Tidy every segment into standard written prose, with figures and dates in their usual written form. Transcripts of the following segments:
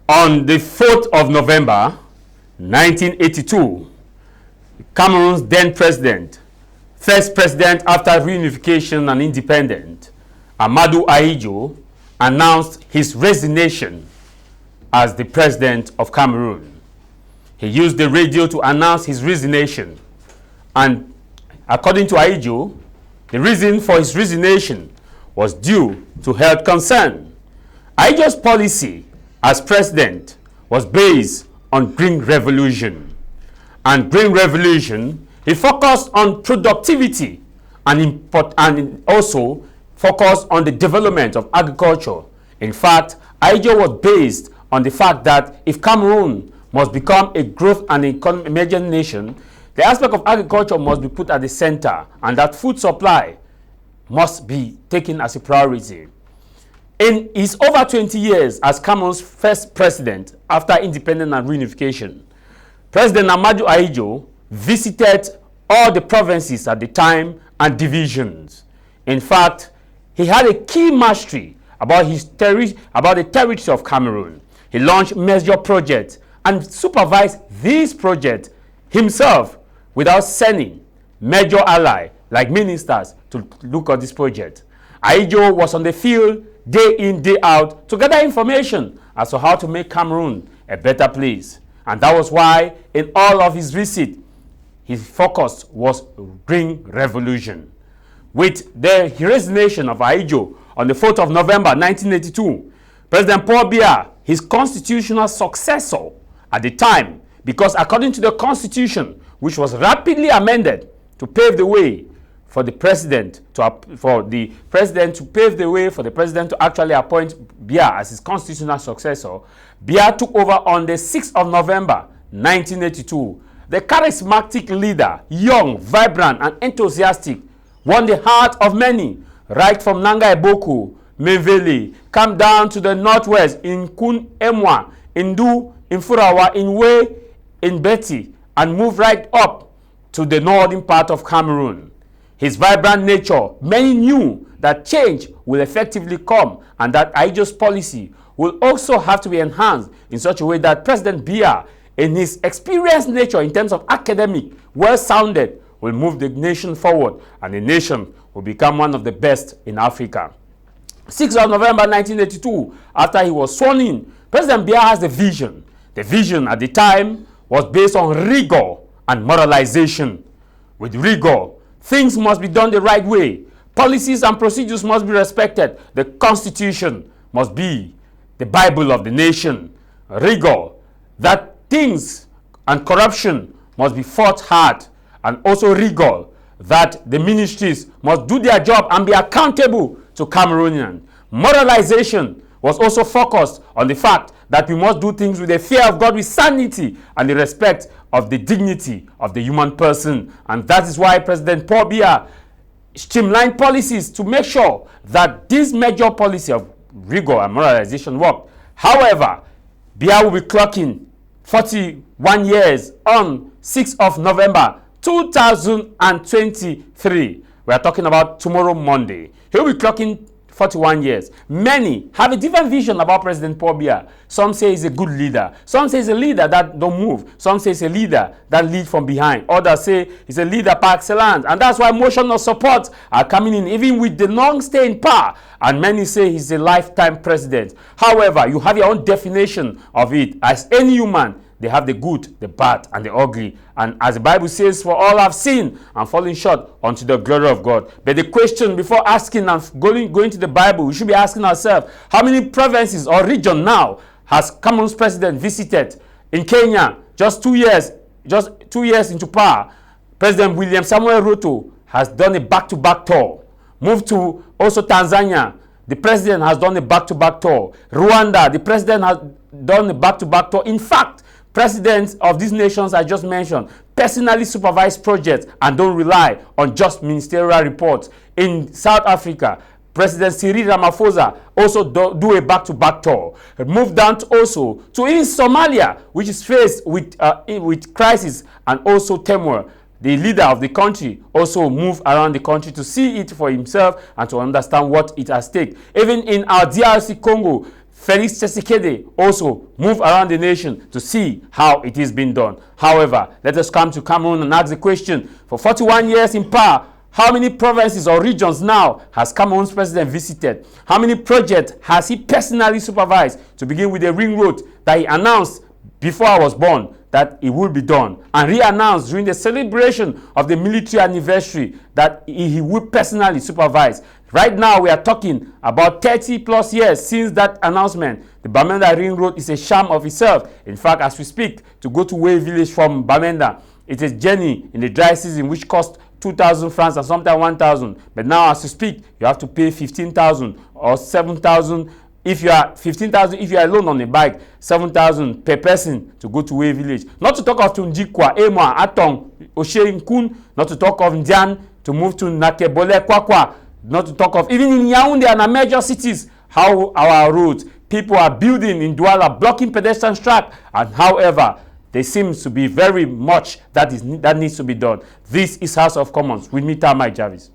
On the 4th of November, 1982, Cameroon's then president, first president after reunification and independence, Ahmadou Ahidjo, announced his resignation as the president of Cameroon. He used the radio to announce his resignation, and according to Ahidjo, the reason for his resignation was due to health concern. Ahidjo's policy as president was based on Green Revolution. And Green Revolution, he focused on productivity and also focused on the development of agriculture. In fact, Ahidjo was based on the fact that if Cameroon must become a growth and emerging nation, the aspect of agriculture must be put at the center, and that food supply must be taken as a priority. In his over 20 years as Cameroon's first president after independence and reunification, President Ahmadou Ahidjo visited all the provinces at the time and divisions. In fact, he had a key mastery about the territory of Cameroon. He launched major projects and supervised these projects himself without sending major ally like ministers to look at this project. Ahidjo was on the field day in, day out to gather information as to how to make Cameroon a better place. And that was why in all of his visits, his focus was Green Revolution. With the resignation of Ahidjo on the 4th of November 1982, President Paul Biya, his constitutional successor at the time, because according to the constitution, which was rapidly amended to pave the way for the president to actually appoint Biya as his constitutional successor, Biya took over on the 6th of November 1982. The charismatic leader, young, vibrant, and enthusiastic, won the heart of many, right from Nanga Eboku, Mevele, come down to the northwest in Kun Emwa, Indu, in Furawa, in Wei, in Beti, and move right up to the northern part of Cameroon. His vibrant nature, many knew that change will effectively come, and that Ahidjo's policy will also have to be enhanced in such a way that President Biya, in his experienced nature in terms of academic, well-sounded, will move the nation forward, and the nation will become one of the best in Africa. 6th of November 1982, after he was sworn in, President Biya has the vision. The vision at the time was based on rigor and moralization. With rigor, things must be done the right way. Policies and procedures must be respected. The Constitution must be the Bible of the nation. Rigor, that things and corruption must be fought hard. And also rigor, that the ministries must do their job and be accountable to Cameroonians. Moralization was also focused on the fact that we must do things with the fear of God, with sanity, and the respect of the dignity of the human person. And that is why President Paul Biya streamlined policies to make sure that this major policy of rigor and moralization worked. However, Biya will be clocking 41 years on 6th of November 2023. We are talking about tomorrow, Monday. He will be clocking 41 years. Many have a different vision about President Paul Biya. Some say he's a good leader. Some say he's a leader that don't move. Some say he's a leader that leads from behind. Others say he's a leader par excellence. And that's why motion of support are coming in, even with the long stay in power. And many say he's a lifetime president. However, you have your own definition of it. As any human, they have the good, the bad, and the ugly. And as the Bible says, for all have sinned and fallen short unto the glory of God. But the question before asking and going to the Bible, we should be asking ourselves, how many provinces or region now has Cameroon's president visited? In Kenya, just 2 years into power, President William Samuel Ruto has done a back-to-back tour. Moved to also Tanzania, the president has done a back-to-back tour. Rwanda, the president has done a back-to-back tour. In fact, presidents of these nations I just mentioned personally supervise projects and don't rely on just ministerial reports. In South Africa, President Cyril Ramaphosa also do a back-to-back tour. Moved down also to in Somalia, which is faced with crisis and also turmoil. The leader of the country also moved around the country to see it for himself and to understand what it has taken. Even in our DRC Congo, Felix Tshisekedi also move around the nation to see how it is being done. However, let us come to Cameroon and ask the question, for 41 years in power, how many provinces or regions now has Cameroon's president visited? How many projects has he personally supervised, to begin with the ring road that he announced before I was born that it will be done, and re-announced during the celebration of the military anniversary that he will personally supervise? Right now, we are talking about 30 plus years since that announcement. The Bamenda Ring Road is a sham of itself. In fact, as we speak, to go to Way Village from Bamenda, it is a journey in the dry season which cost 2,000 francs and sometimes 1,000. But now, as you speak, you have to pay 15,000 or 7,000. If you are 15,000, if you are alone on a bike, 7,000 per person to go to Way Village. Not to talk of Tunjikwa, Emwa, Atong, Osheinkun, not to talk of Ndian to move to Nakebole, Kwakwa. Not to talk of even in Yaoundé and our major cities, how our roads, people are building in Douala, blocking pedestrian track, and however, there seems to be very much that needs to be done. This is House of Commons with me, Tah Mai Jarvis.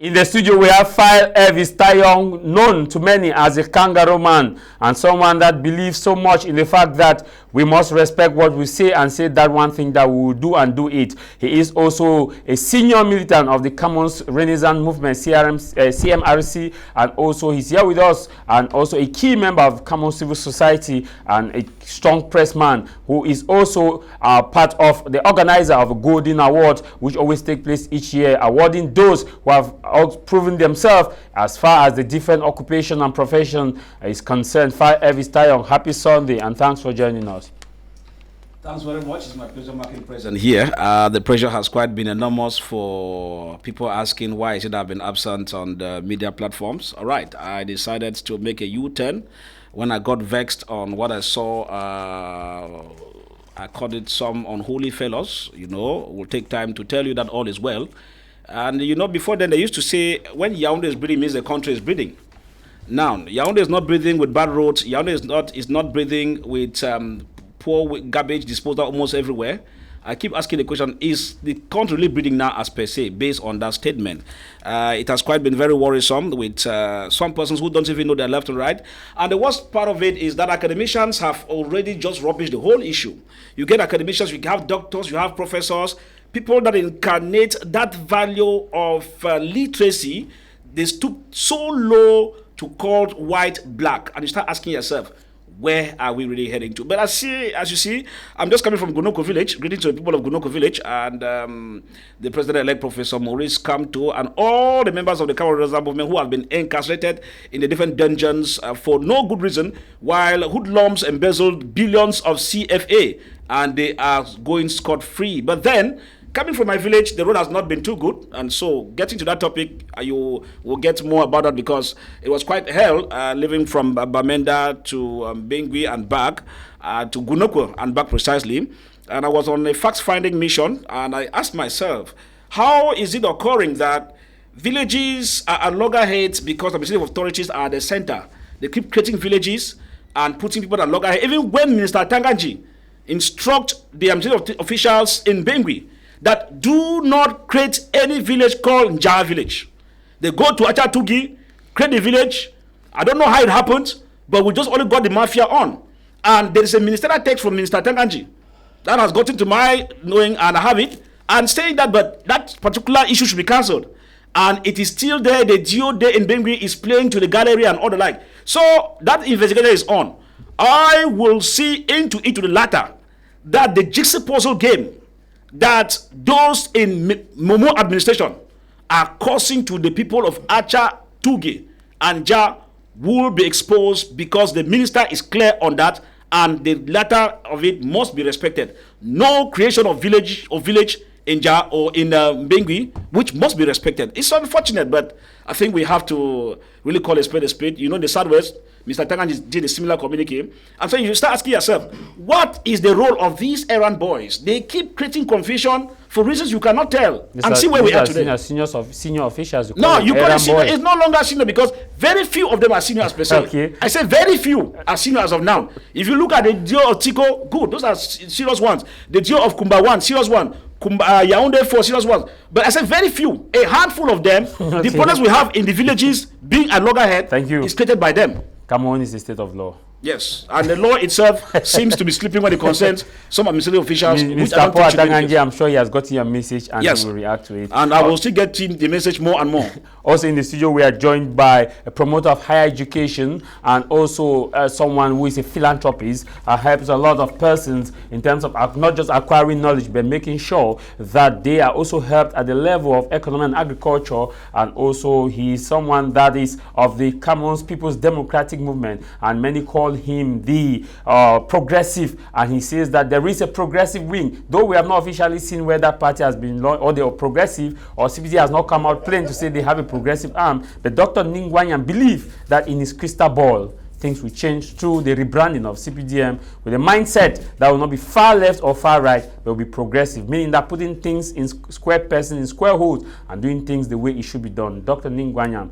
In the studio, we have File Elvis Tayong, known to many as a kangaroo man, and someone that believes so much in the fact that we must respect what we say and say that one thing that we will do and do it. He is also a senior militant of the Cameroon's Renaissance Movement, CMRC, and also he's here with us, and also a key member of Cameroon Civil Society and a strong press man who is also part of the organizer of a Golden Award, which always takes place each year, awarding those who have proven themselves as far as the different occupation and profession is concerned. File Elvis Tayong, happy Sunday and thanks for joining us. Thanks very much. It's my pleasure making present here. The pressure has quite been enormous for people asking why is it I've been absent on the media platforms. All right, I decided to make a U-turn when I got vexed on what I saw. I called it some unholy fellows. You know, it will take time to tell you that all is well. And you know, before then they used to say when Yaoundé is breathing means the country is breathing. Now, Yaoundé is not breathing with bad roads. Yaoundé is not breathing with poor garbage disposal almost everywhere. I keep asking the question, is the country really breathing now as per se, based on that statement? It has quite been very worrisome with some persons who don't even know their left and right. And the worst part of it is that academicians have already just rubbished the whole issue. You get academicians, you have doctors, you have professors, people that incarnate that value of literacy. They stoop so low to call white black, and you start asking yourself, where are we really heading to? But as you see, I'm just coming from Gunoko Village, greeting to the people of Gunoko Village, and the president-elect Professor Maurice Kamto, and all the members of the Cameroon Renaissance Movement who have been incarcerated in the different dungeons for no good reason, while hoodlums embezzled billions of CFA, and they are going scot-free. But then, coming from my village, the road has not been too good, and so getting to that topic, you will get more about that because it was quite hell living from Bamenda to Bengui and back to Gunoko and back precisely. And I was on a fact-finding mission, and I asked myself, how is it occurring that villages are at loggerheads because administrative authorities are at the center? They keep creating villages and putting people at loggerheads. Even when Minister Tanganji instruct the administrative officials in Bengui that do not create any village called Nja village. They go to Achatugi, create the village. I don't know how it happened, but we just only got the mafia on. And there is a ministerial text from Minister Tanganji that has gotten to my knowing, and I have it, and saying that but that particular issue should be cancelled. and it is still there. The Geo there in Bengui is playing to the gallery and all the like. So that investigation is on. I will see into the latter that the jigsaw puzzle game that those in Momo administration are causing to the people of Acha, Tuge, and Ja will be exposed, because the minister is clear on that, and the latter of it must be respected. No creation of village in Ja or in Bengui, which must be respected. It's unfortunate, but I think we have to really call a spade a spade. You know, in the Southwest, Mr. Tangan did a similar communique. And so you start asking yourself, what is the role of these errand boys? They keep creating confusion for reasons you cannot tell. And see where we are today. Senior officials. No, you call it senior. It's no longer senior, because very few of them are senior as per se. Okay. I said very few are senior as of now. If you look at the deal of Tico, good. Those are serious ones. The deal of Kumba 1, serious one. Yaoundé 4, serious ones. But I said very few. A handful of them. Okay. The problems we have in the villages, being at loggerhead, is created by them. Cameroon is a state of law. Yes, and the law itself seems to be sleeping when it concerns some administrative officials. Mr. Paul Atanganji, I'm sure he has gotten your message and he will react to it. And I will still get the message more and more. Also in the studio, we are joined by a promoter of higher education and also someone who is a philanthropist, helps a lot of persons in terms of not just acquiring knowledge, but making sure that they are also helped at the level of economy and agriculture. And also he is someone that is of the Cameroon's People's Democratic Movement, and many call him the progressive, and he says that there is a progressive wing, though we have not officially seen where that party has been launched, or they are progressive, or CPD has not come out plain to say they have a progressive arm. But Dr. Ningwanyan believes that in his crystal ball things will change through the rebranding of CPDM with a mindset that will not be far left or far right, but will be progressive, meaning that putting things in square person, in square holes, and doing things the way it should be done. Dr. Ningwanyan,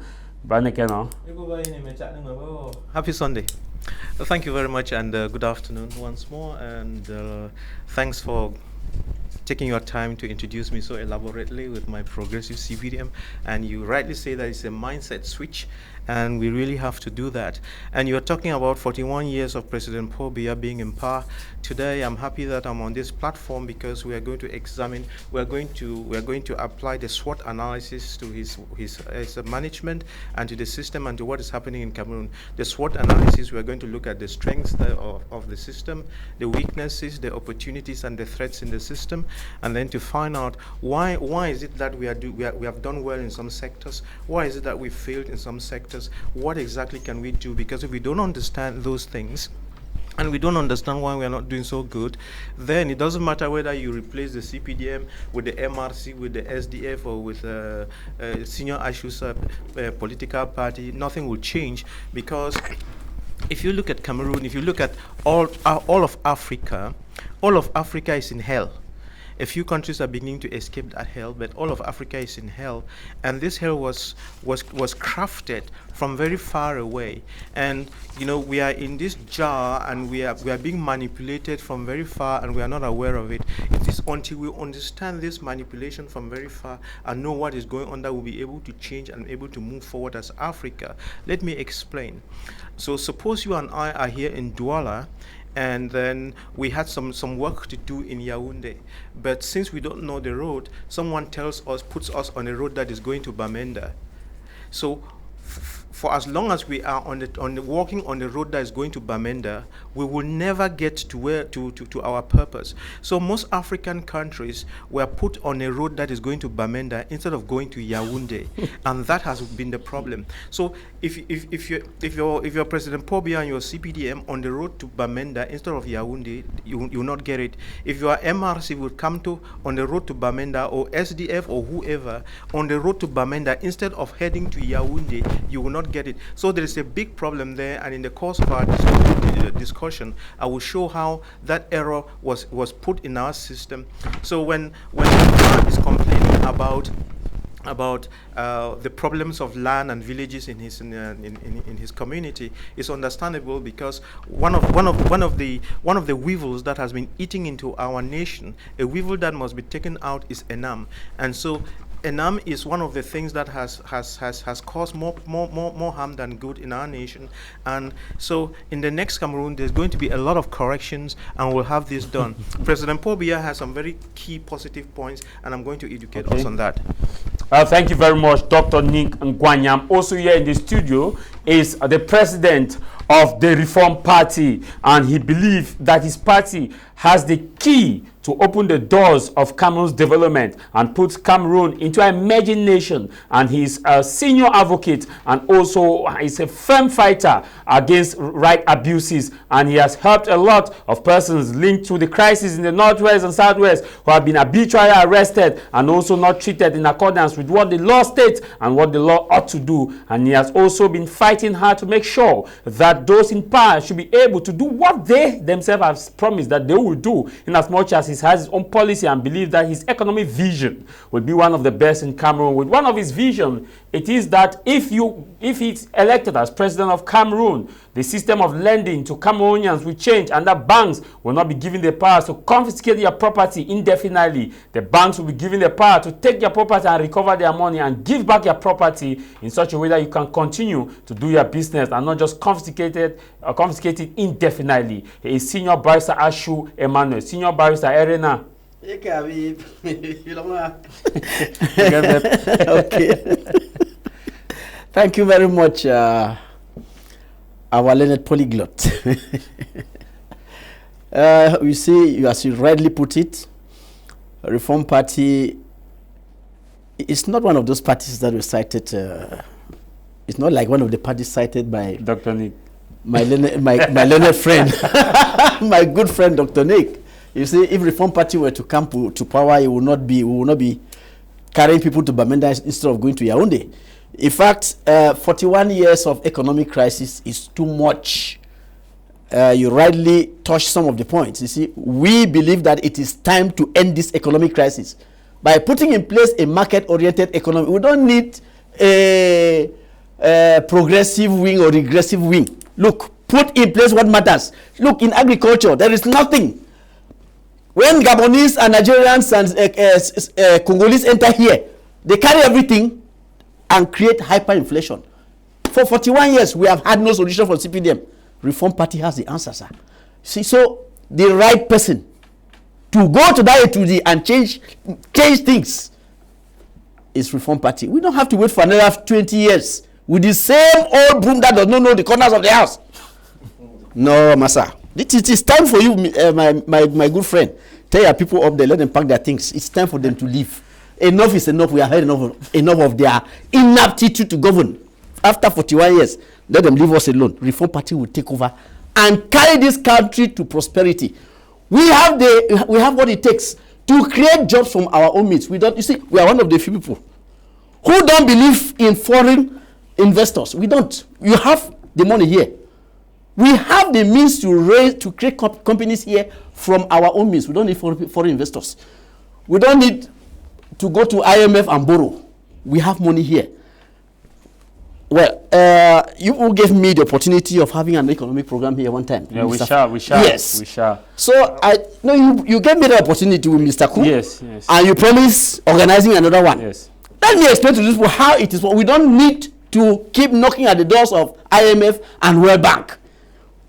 happy Sunday. Thank you very much, and good afternoon once more, and thanks for taking your time to introduce me so elaborately with my progressive CPDM. And you rightly say that it's a mindset switch, and we really have to do that. And you're talking about 41 years of President Paul Biya being in power. Today, I'm happy that I'm on this platform because we are going to examine, we are going to apply the SWOT analysis to his management and to the system and to what is happening in Cameroon. The SWOT analysis, we are going to look at the strengths of the system, the weaknesses, the opportunities, and the threats in the system, and then to find out why is it that we have done well in some sectors, why is it that we failed in some sectors, what exactly can we do? Because if we don't understand those things, and we don't understand why we are not doing so good, then it doesn't matter whether you replace the CPDM with the MRC, with the SDF, or with senior Ashusa political party, nothing will change. Because if you look at Cameroon, if you look at all of Africa is in hell. A few countries are beginning to escape that hell, but all of Africa is in hell, and this hell was crafted from very far away. And you know, we are in this jar, and we are being manipulated from very far, and we are not aware of it. It is until we understand this manipulation from very far and know what is going on that we'll be able to change and able to move forward as Africa. Let me explain. So suppose you and I are here in Douala, and then we had some work to do in Yaoundé. But since we don't know the road, someone puts us on a road that is going to Bamenda. So for as long as we are walking on the road that is going to Bamenda, we will never get to our purpose. So most African countries were put on a road that is going to Bamenda instead of going to Yaoundé, and that has been the problem. So if you're President Paul Biya and your CPDM on the road to Bamenda instead of Yaoundé, you will not get it. If your MRC would come on the road to Bamenda, or SDF or whoever on the road to Bamenda instead of heading to Yaoundé, you will not get it. So there is a big problem there, and in the course of our discussion, I will show how that error was put in our system. So when man is complaining about the problems of land and villages in his community, is understandable, because one of the weevils that has been eating into our nation, a weevil that must be taken out, is enam. And so enam is one of the things that has caused more harm than good in our nation. And so in the next Cameroon, there's going to be a lot of corrections, and we'll have this done. President Paul Biya has some very key positive points, and I'm going to educate us on that. Thank you very much, Dr. Nick Ngwanyam. Also here in the studio is the president of the Reform Party, and he believes that his party has the key to open the doors of Cameroon's development and put Cameroon into an emerging nation. And he's a senior advocate and also is a firm fighter against right abuses. And he has helped a lot of persons linked to the crisis in the Northwest and Southwest who have been arbitrarily arrested and also not treated in accordance with what the law states and what the law ought to do. And he has also been fighting hard to make sure that those in power should be able to do what they themselves have promised that they will do, in as much as he has his own policy and believes that his economic vision will be one of the best in Cameroon. With one of his vision, it is that if he's elected as president of Cameroon, the system of lending to Cameroonians will change, and that banks will not be given the power to confiscate your property indefinitely. The banks will be given the power to take your property and recover their money and give back your property in such a way that you can continue to do your business and not just confiscate it indefinitely. He is Senior Barrister Ashu Emmanuel, Senior Barrister Erena. Okay. Thank you very much, our learned polyglot. You see, as you rightly put it, Reform Party is not one of those parties that were cited. It's not like one of the parties cited by Dr. Nick, my learned friend, my good friend, Dr. Nick. You see, if Reform Party were to come to power, we will not be carrying people to Bamenda instead of going to Yaoundé. In fact, 41 years of economic crisis is too much. You rightly touched some of the points. You see, we believe that it is time to end this economic crisis by putting in place a market-oriented economy. We don't need a progressive wing or regressive wing. Look, put in place what matters. Look, in agriculture, there is nothing. When Gabonese and Nigerians and Congolese enter here, they carry everything and create hyperinflation. For 41 years, we have had no solution for CPDM. Reform Party has the answer, sir. See, so the right person to go to that A2D and change things is Reform Party. We don't have to wait for another 20 years with the same old broom that does not know the corners of the house. No, Massa. It is time for you, my good friend. Tell your people up there, let them pack their things. It's time for them to leave. Enough is enough. We have heard enough of their inaptitude to govern. After 41 years, let them leave us alone. Reform Party will take over and carry this country to prosperity. We have what it takes to create jobs from our own means. We are one of the few people who don't believe in foreign investors. We don't. You have the money here. We have the means to create companies here from our own means. We don't need foreign investors. We don't need to go to IMF and borrow. We have money here. Well, you gave me the opportunity of having an economic program here one time. Yeah, we shall. Yes. We shall. So, you gave me the opportunity with Mr. Ku. Yes. And you promised organizing another one. Yes. Let me explain to this people how it is. We don't need to keep knocking at the doors of IMF and World Bank.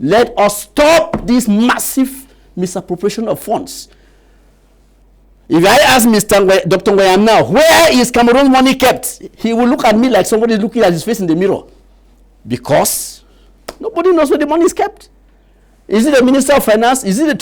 Let us stop this massive misappropriation of funds. If I ask Dr. Nguyam now, where is Cameroon's money kept? He will look at me like somebody looking at his face in the mirror. Because nobody knows where the money is kept. Is it the Minister of Finance? Is it the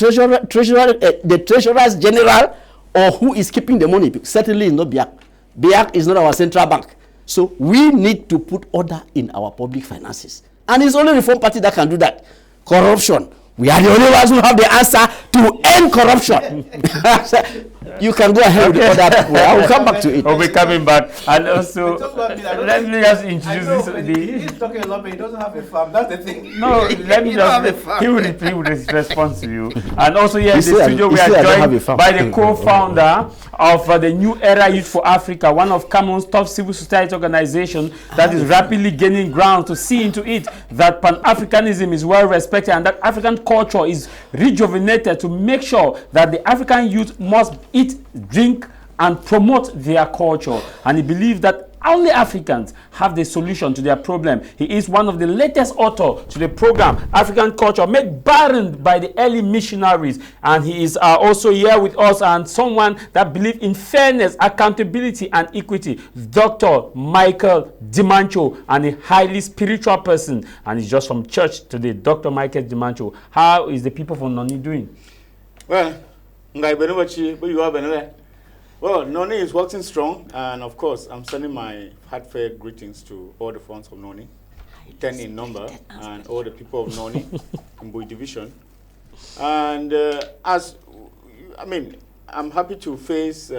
Treasurer's General? Or who is keeping the money? Certainly it's not BIAC. BIAC is not our central bank. So we need to put order in our public finances. And it's only Reform Party that can do that. Corruption. We are the only ones who have the answer to end corruption. You can go ahead with the other people. I will come back to it. We'll be coming back. And also, let me just introduce this. He's talking a lot, but he doesn't have a farm. That's the thing. No, let me just. He will respond to you. And also here in the studio, we are joined by the co-founder of the New Era Youth for Africa, one of Cameroon's top civil society organizations that is rapidly gaining ground to see into it that Pan-Africanism is well respected and that African culture is rejuvenated to make sure that the African youth must eat, drink, and promote their culture. And he believes that only Africans have the solution to their problem. He is one of the latest authors to the program African Culture Made Barren by the Early Missionaries, and he is also here with us, and someone that believes in fairness, accountability, and equity, Dr. Michael Dimancho, and a highly spiritual person, and he's just from church today. Dr. Michael Dimancho, how is the people from Noni doing? Well, Noni is working strong, and of course, I'm sending my heartfelt greetings to all the fans of Noni, 10 in number, and all the people of Noni in Boy Division. And I'm happy to face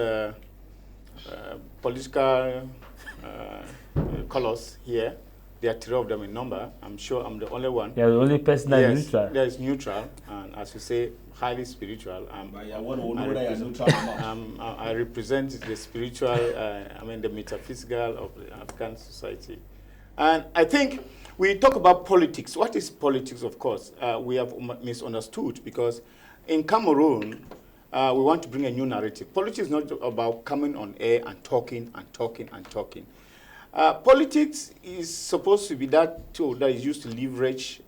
political colors here. There are 3 of them in number. I'm sure I'm the only one. You're the only person that is neutral. That is neutral, and as you say, highly spiritual. I represent the spiritual, the metaphysical of the African society. And I think we talk about politics. What is politics, of course? We have misunderstood, because in Cameroon, we want to bring a new narrative. Politics is not about coming on air and talking and talking and talking. Politics is supposed to be that tool that is used to leverage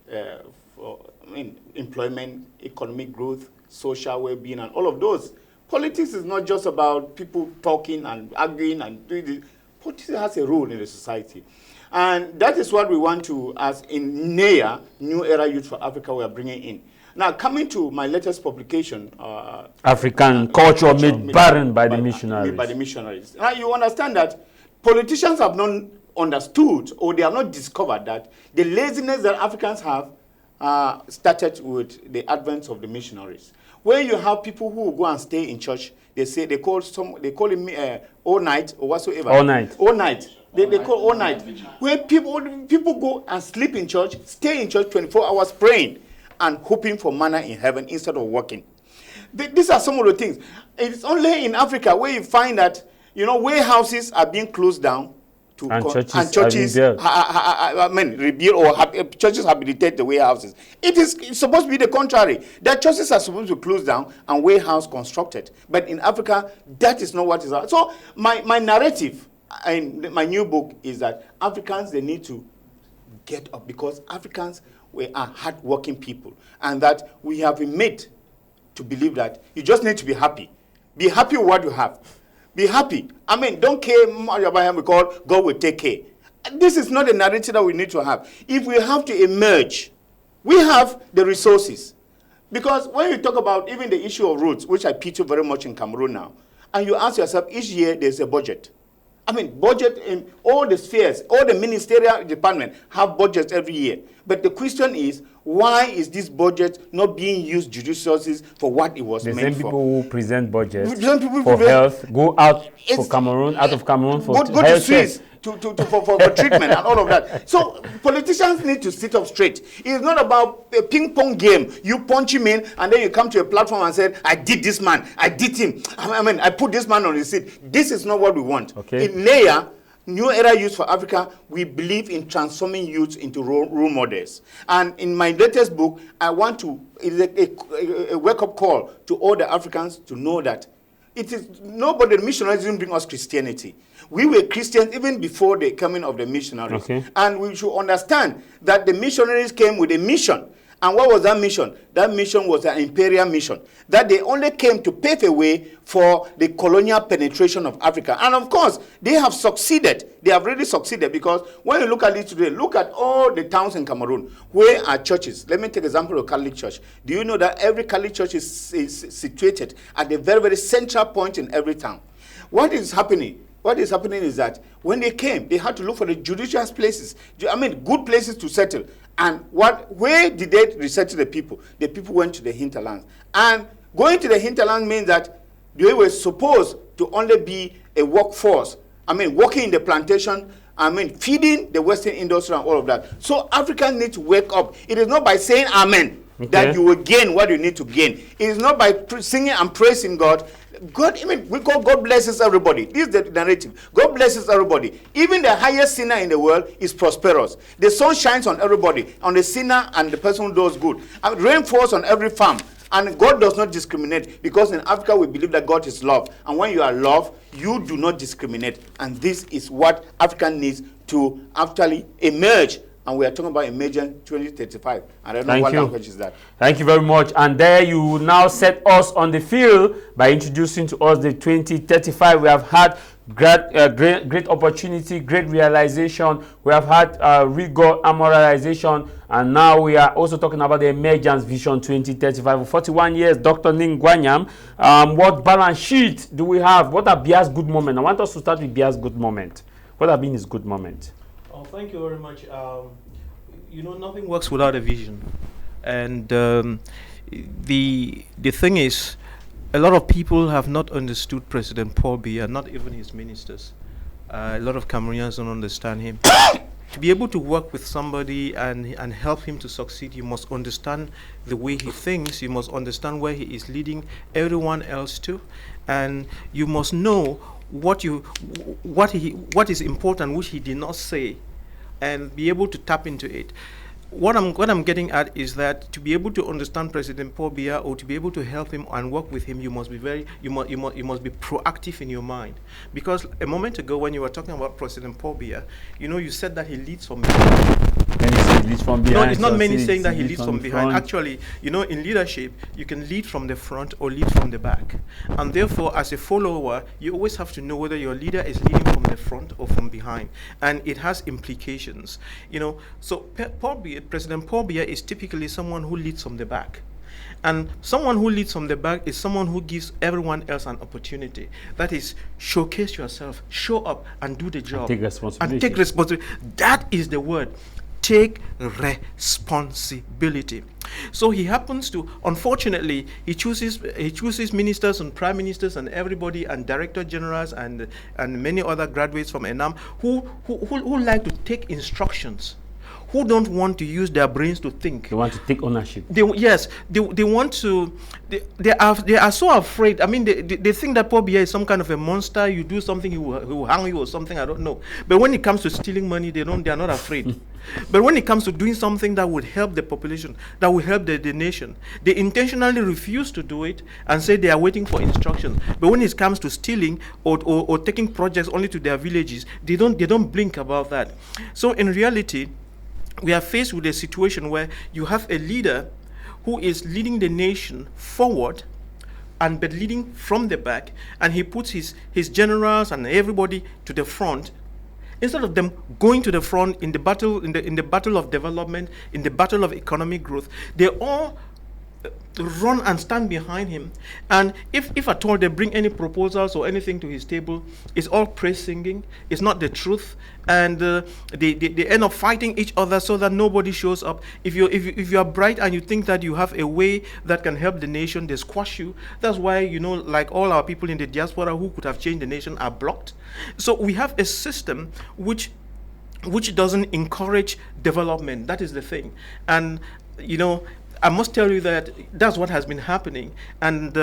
employment, economic growth, social well-being, and all of those. Politics is not just about people talking and arguing and doing this. Politics has a role in the society. And that is what we want to, as in NEA, New Era Youth for Africa, we are bringing in. Now, coming to my latest publication, African Culture Made Barren by the Missionaries. By the missionaries. Now, you understand that politicians have not understood, or they have not discovered, that the laziness that Africans have started with the advent of the missionaries. When you have people who go and stay in church, they call him all night or whatsoever. All night. All night. They call all night. When people go and sleep in church, stay in church 24 hours praying and hoping for manna in heaven instead of working. These are some of the things. It's only in Africa where you find that, warehouses are being closed down, and churches rebuild, or churches habilitate the warehouses. It's supposed to be the contrary. That churches are supposed to close down and warehouse constructed. But in Africa, that is not what is. So my narrative in my new book is that Africans, they need to get up, because Africans, we are hardworking people, and that we have been made to believe that you just need to be happy. Be happy with what you have. Be happy. Don't care because God will take care. This is not a narrative that we need to have. If we have to emerge, we have the resources. Because when you talk about even the issue of roads, which I picture very much in Cameroon now, and you ask yourself, each year there's a budget. Budget in all the spheres, all the ministerial departments have budgets every year. But the question is, why is this budget not being used judiciously for what it was meant for? The same people who present budgets for health go out of Cameroon for health to Swiss for treatment and all of that. So politicians need to sit up straight. It's not about a ping pong game. You punch him in, and then you come to a platform and say, I did this man, I did him. I put this man on the seat. This is not what we want. Okay. In NEA, New Era Youth for Africa, we believe in transforming youth into role models. And in my latest book, I want to, it is a wake-up call to all the Africans to know that nobody, the missionaries didn't bring us Christianity. We were Christians even before the coming of the missionaries. Okay. And we should understand that the missionaries came with a mission. And what was that mission? That mission was an imperial mission. That they only came to pave a way for the colonial penetration of Africa. And of course, they have succeeded. They have really succeeded, because when you look at it today, look at all the towns in Cameroon. Where are churches? Let me take example of Catholic Church. Do you know that every Catholic church is situated at the very, very central point in every town? What is happening? What is happening is that when they came, they had to look for the judicious places. Good places to settle. And where did they resettle the people? The people went to the hinterlands. And going to the hinterland means that they were supposed to only be a workforce. Working in the plantation, feeding the Western industry and all of that. So Africans need to wake up. It is not by saying amen that you will gain what you need to gain. It is not by singing and praising God. God blesses everybody. This is the narrative. God blesses everybody. Even the highest sinner in the world is prosperous. The sun shines on everybody, on the sinner and the person who does good. Rain falls on every farm. And God does not discriminate, because in Africa we believe that God is love. And when you are love, you do not discriminate. And this is what Africa needs to actually emerge. And we are talking about emergence 2035. I don't know what language is that. Thank you very much. And there you now set us on the field by introducing to us the 2035. We have had great opportunity, great realization. We have had rigor, amoralization, and now we are also talking about the emergence vision 2035. For 41 years, Dr. Ning-Gwanyam, what balance sheet do we have? What are Biya's good moments? I want us to start with Biya's good moment. What have been his good moments? Oh, thank you very much. You know, nothing works without a vision. And the thing is, a lot of people have not understood President Paul Biya, not even his ministers. A lot of Cameroonians don't understand him. To be able to work with somebody and help him to succeed, you must understand the way he thinks, you must understand where he is leading everyone else to, and you must know what is important, which he did not say, and be able to tap into it. What I'm getting at is that to be able to understand President Paul Biya, or to be able to help him and work with him, you must be proactive in your mind. Because a moment ago, when you were talking about President Paul Biya, you know, you said that he leads from behind. He leads from behind. No, it's not many saying that he leads from behind. Actually, you know, in leadership, you can lead from the front or lead from the back. And therefore, as a follower, you always have to know whether your leader is leading from the front or from behind. And it has implications. You know, so President Paul Biya is typically someone who leads from the back. And someone who leads from the back is someone who gives everyone else an opportunity. That is, showcase yourself, show up and do the job. And take responsibility. And take responsibility. That is the word. Take responsibility. So he happens to, unfortunately, he chooses ministers and prime ministers and everybody and director generals and many other graduates from ENAM who like to take instructions, who don't want to use their brains to think. They want to take ownership. They want to. They are so afraid. I mean, they think that Paul Biya is some kind of a monster. You do something, he will hang you or something. I don't know. But when it comes to stealing money, they are not afraid. But when it comes to doing something that would help the population, that will help the nation, they intentionally refuse to do it and say they are waiting for instructions. But when it comes to stealing or taking projects only to their villages, they don't blink about that. So in reality, we are faced with a situation where you have a leader who is leading the nation forward, but leading from the back, and he puts his generals and everybody to the front, instead of them going to the front in the battle of development, in the battle of economic growth. They all run and stand behind him, and if at all they bring any proposals or anything to his table, it's all praise singing. It's not the truth, and they end up fighting each other so that nobody shows up. If you are bright and you think that you have a way that can help the nation, they squash you. That's why, you know, like all our people in the diaspora who could have changed the nation are blocked. So we have a system which doesn't encourage development. That is the thing, and you know, I must tell you that that's what has been happening. And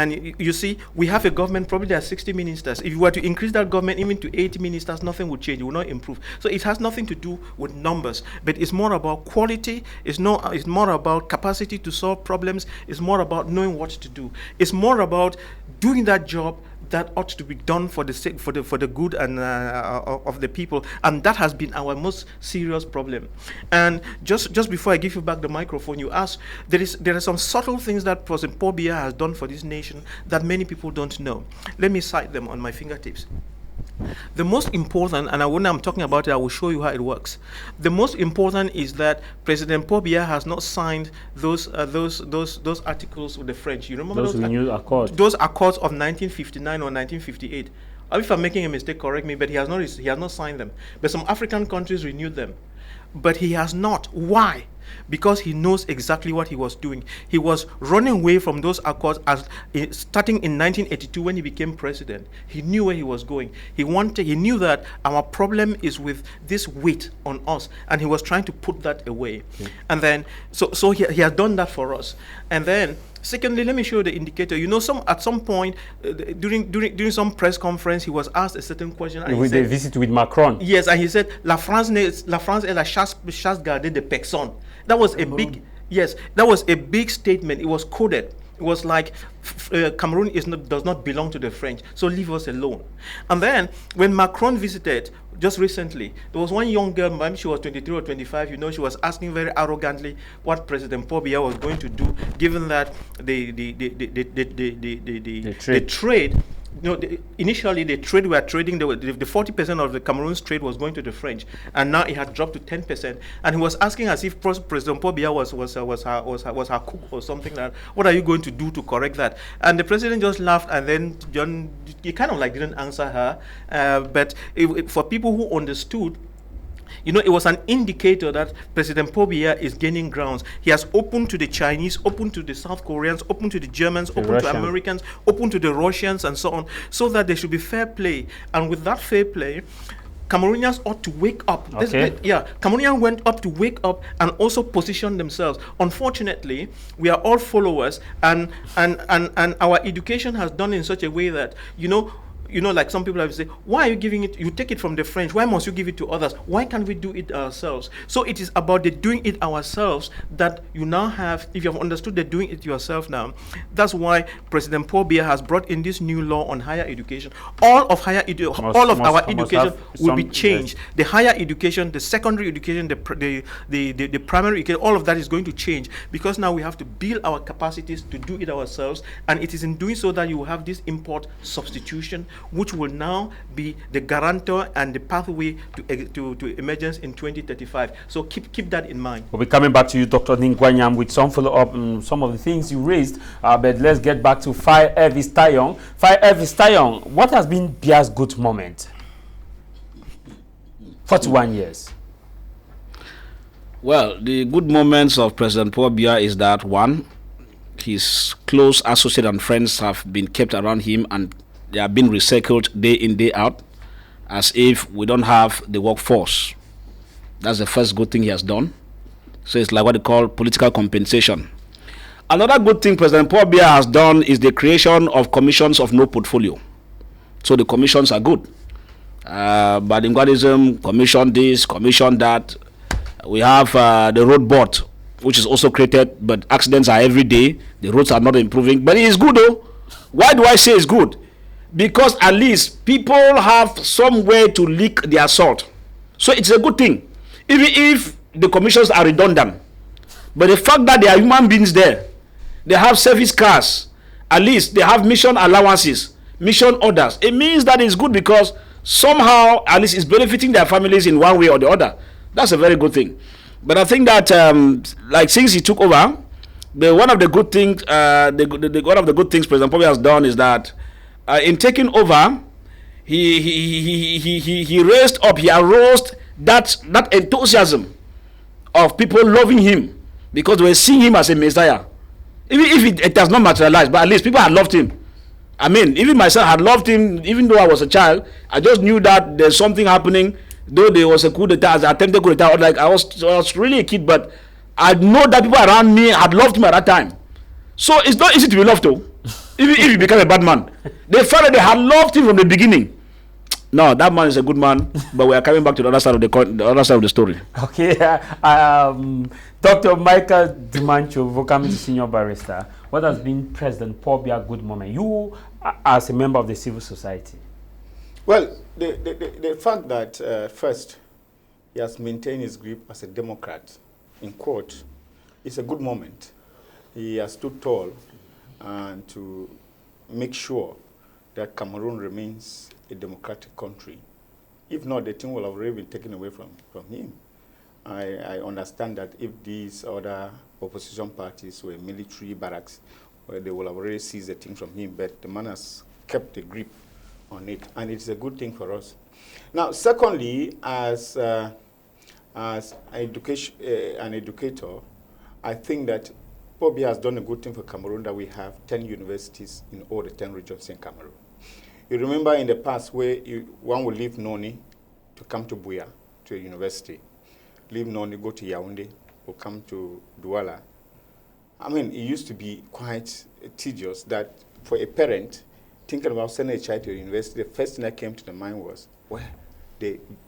you see, we have a government, probably there are 60 ministers. If you were to increase that government even to 80 ministers, nothing would change. It will not improve. So it has nothing to do with numbers, but it's more about quality. It's more about capacity to solve problems. It's more about knowing what to do. It's more about doing that job that ought to be done for the sake, for the good and of the people, and that has been our most serious problem. And just before I give you back the microphone, you asked, there are some subtle things that President Paul Biya has done for this nation that many people don't know. Let me cite them on my fingertips. The most important, and when I'm talking about it, I will show you how it works. The most important is that President Paul Biya has not signed those articles with the French. You remember those renewed accords? Those accords of 1959 or 1958. If I'm making a mistake, correct me. But he has not signed them. But some African countries renewed them, but he has not. Why? Because he knows exactly what he was doing. He was running away from those accords starting in 1982 when he became president. He knew where he was going. He knew that our problem is with this weight on us, and he was trying to put that away. Yeah. And then, so he has done that for us. And then, secondly, let me show you the indicator. You know, at some point during some press conference, he was asked a certain question. And with the visit with Macron. Yes, and he said, La France est la chasse gardée de personne. That was a big Yes, that was a big statement. It was coded. It was like Cameroon does not belong to the French, so leave us alone. And then when Macron visited just recently, there was one young girl, maybe she was 23 or 25, she was asking very arrogantly what President Paul Biya was going to do, given that the trade. Initially the trade we were trading, the 40% of the Cameroon's trade was going to the French, and now it had dropped to 10%. And he was asking as if President Paul Biya was her cook or something like that. What are you going to do to correct that? And the president just laughed, and then he kind of like didn't answer her. But for people who understood, it was an indicator that President Paul Biya is gaining grounds. He has opened to the Chinese, opened to the South Koreans, opened to the Germans, opened to Americans, opened to the Russians, and so on, so that there should be fair play. And with that fair play, Cameroonians ought to wake up. Okay. Cameroonians went up to wake up and also position themselves. Unfortunately, we are all followers, and our education has done in such a way that, like some people have said, why are you giving it? You take it from the French. Why must you give it to others? Why can't we do it ourselves? So it is about the doing it ourselves that you now have. If you have understood the doing it yourself now, that's why President Paul Biya has brought in this new law on higher education. All of our education will be changed. Yes. The higher education, the secondary education, the primary education, all of that is going to change, because now we have to build our capacities to do it ourselves, and it is in doing so that you will have this import substitution, which will now be the guarantor and the pathway to emergence in 2035. So keep that in mind. We'll be coming back to you, Dr. Ningwanyam, with some follow-up on some of the things you raised. But let's get back to Fire Elvis Tayong. Fire Elvis Tayong, what has been Biya's good moment? 41 years. Well, the good moments of President Paul Biya is that, one, his close associates and friends have been kept around him, and they have been recycled day in, day out, as if we don't have the workforce. That's the first good thing he has done. So it's like what they call political compensation. Another good thing President Paul Biya has done is the creation of commissions of no portfolio. So the commissions are good. Bilingualism, commission this, commission that. We have the road board, which is also created, but accidents are every day. The roads are not improving. But it is good though. Why do I say it's good? Because at least people have somewhere to leak their salt. So it's a good thing. Even if the commissions are redundant. But the fact that there are human beings there, they have service cars, at least they have mission allowances, mission orders. It means that it's good, because somehow at least it's benefiting their families in one way or the other. That's a very good thing. But I think that since he took over, one of the good things President Paul Biya has done is that in taking over, he raised up, he arose that enthusiasm of people loving him, because they were seeing him as a messiah. Even if it has not materialized, but at least people had loved him. I mean, even myself had loved him, even though I was a child. I just knew that there's something happening. Though there was a coup d'etat, attempted coup d'etat, like I was really a kid, but I know that people around me had loved him at that time. So it's not easy to be loved though. Even if you become a bad man, they felt that they had loved him from the beginning. No, that man is a good man, but we are coming back to the other side of the story. Okay, Dr. Michael Dumancho, Vocamity Senior Barrister, what has been President Paul Biya's good moment? You, as a member of the civil society. Well, the fact that first he has maintained his grip as a Democrat in court is a good moment. He has stood tall and to make sure that Cameroon remains a democratic country. If not, the thing will have already been taken away from him. I understand that if these other opposition parties were military barracks, well, they will have already seized the thing from him, but the man has kept the grip on it, and it's a good thing for us. Now, secondly, as an educator, I think that Paul Biya has done a good thing for Cameroon, that we have 10 universities in all the 10 regions in Cameroon. You remember in the past where one would leave Noni to come to BIYA, to a university. Leave Noni, go to Yaoundé, or come to Douala. I mean, it used to be quite tedious that for a parent thinking about sending a child to a university, the first thing that came to the mind was, well,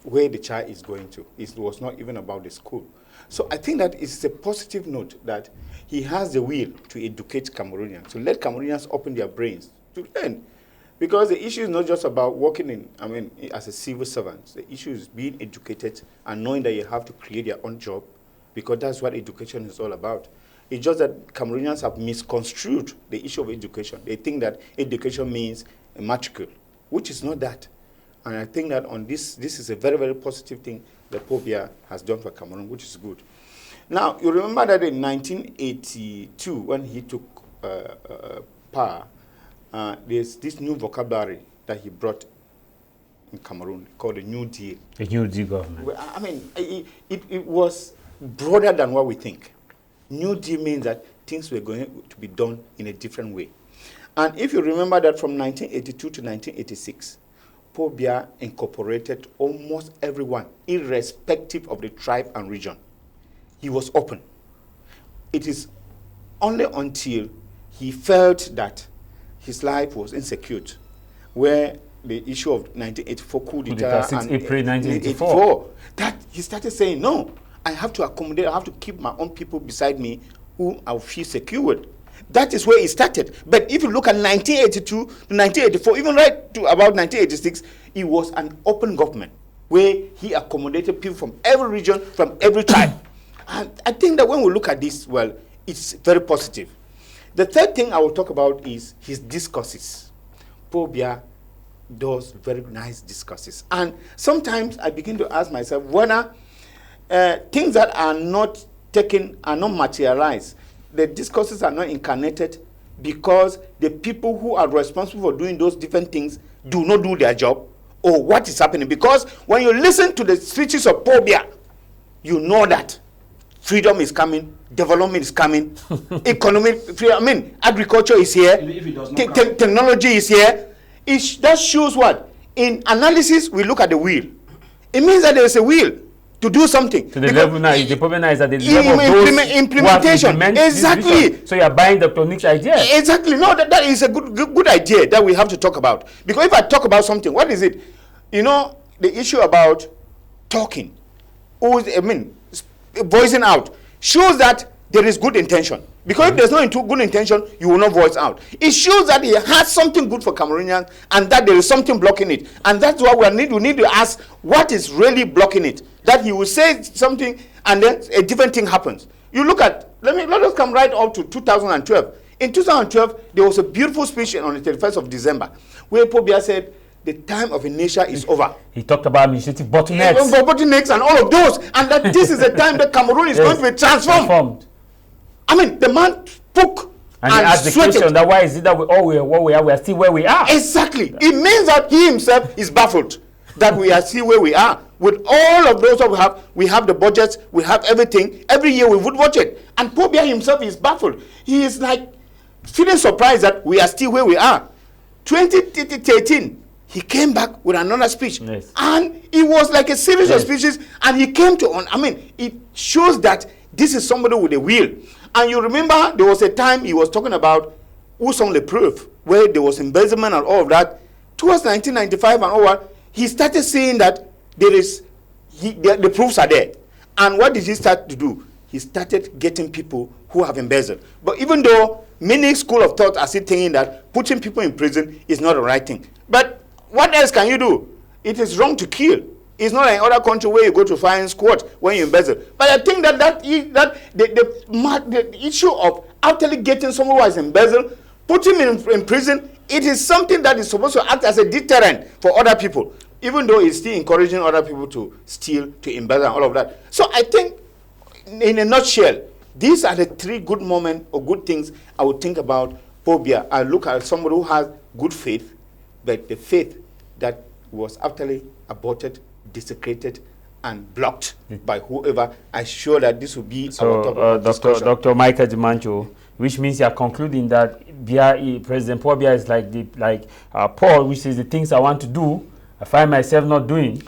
where the child is going to. It was not even about the school. So I think that it's a positive note that he has the will to educate Cameroonians, to let Cameroonians open their brains to learn. Because the issue is not just about working as a civil servant. The issue is being educated and knowing that you have to create your own job, because that's what education is all about. It's just that Cameroonians have misconstrued the issue of education. They think that education means a matricle, which is not that. And I think that on this is a very, very positive thing that Paul Biya has done for Cameroon, which is good. Now, you remember that in 1982, when he took power, there's this new vocabulary that he brought in Cameroon called the New Deal. The New Deal government. Well, I mean, it was broader than what we think. New Deal means that things were going to be done in a different way. And if you remember that from 1982 to 1986, Paul Biya incorporated almost everyone, irrespective of the tribe and region. He was open. It is only until he felt that his life was insecure, where the issue of 1984 coup d'etat and April 1984, that he started saying, no, I have to accommodate, I have to keep my own people beside me who I feel secure with. That is where it started. But if you look at 1982 to 1984, even right to about 1986, it was an open government where he accommodated people from every region, from every tribe. And I think that when we look at this, well, it's very positive. The third thing I will talk about is his discourses. Paul Biya does very nice discourses. And sometimes I begin to ask myself whether things that are not taken, are not materialized, the discourses are not incarnated because the people who are responsible for doing those different things do not do their job, or what is happening. Because when you listen to the speeches of Paul Biya, you know that freedom is coming, development is coming, economic freedom, agriculture is here, If it does not technology is here. That shows what? In analysis, we look at the will. It means that there is a will to do something. To the level now, the problem now is that the level of those implementation. Who have Exactly. So you are buying Dr. Nick's idea. Exactly. No, that is a good idea that we have to talk about. Because if I talk about something, what is it? You know, the issue about talking, voicing out, shows that there is good intention. Because if there's no good intention, you will not voice out. It shows that he has something good for Cameroonians and that there is something blocking it. And that's why we need to ask what is really blocking it. That he will say something and then a different thing happens. You look at, let us come right up to 2012. In 2012, there was a beautiful speech on the 31st of December where Paul Biya said, the time of inertia is over. He talked about administrative bottlenecks. Bottlenecks and all of those. And that this is the time that Cameroon is going to be transformed. I mean, the man spoke and he asked the question that why is it that we are still where we are? Exactly. It means that he himself is baffled that we are still where we are. With all of those that we have the budgets, we have everything. Every year we would watch it. And Paul Biya himself is baffled. He is like feeling surprised that we are still where we are. 2013, he came back with another speech. Yes. And it was like a series of speeches. And he came to, it shows that this is somebody with a will. And you remember there was a time he was talking about Usong Lepreuve, where there was embezzlement and all of that. Towards 1995 and all that, he started saying that the proofs are there. And what did he start to do? He started getting people who have embezzled. But even though many school of thought are still thinking that putting people in prison is not the right thing. But what else can you do? It is wrong to kill. It's not like other country where you go to find squat when you embezzle. But I think that the issue of actually getting someone who has embezzled, put him in prison, it is something that is supposed to act as a deterrent for other people, even though it's still encouraging other people to steal, to embezzle, and all of that. So I think, in a nutshell, these are the three good moments or good things I would think about Paul Biya. I look at somebody who has good faith, but the faith that was actually aborted, desecrated, and blocked by whoever. I'm sure that this will be our topic. Dr. Michael Dimancho, which means you are concluding that President Paul Biya is like Paul, which is the things I want to do, I find myself not doing.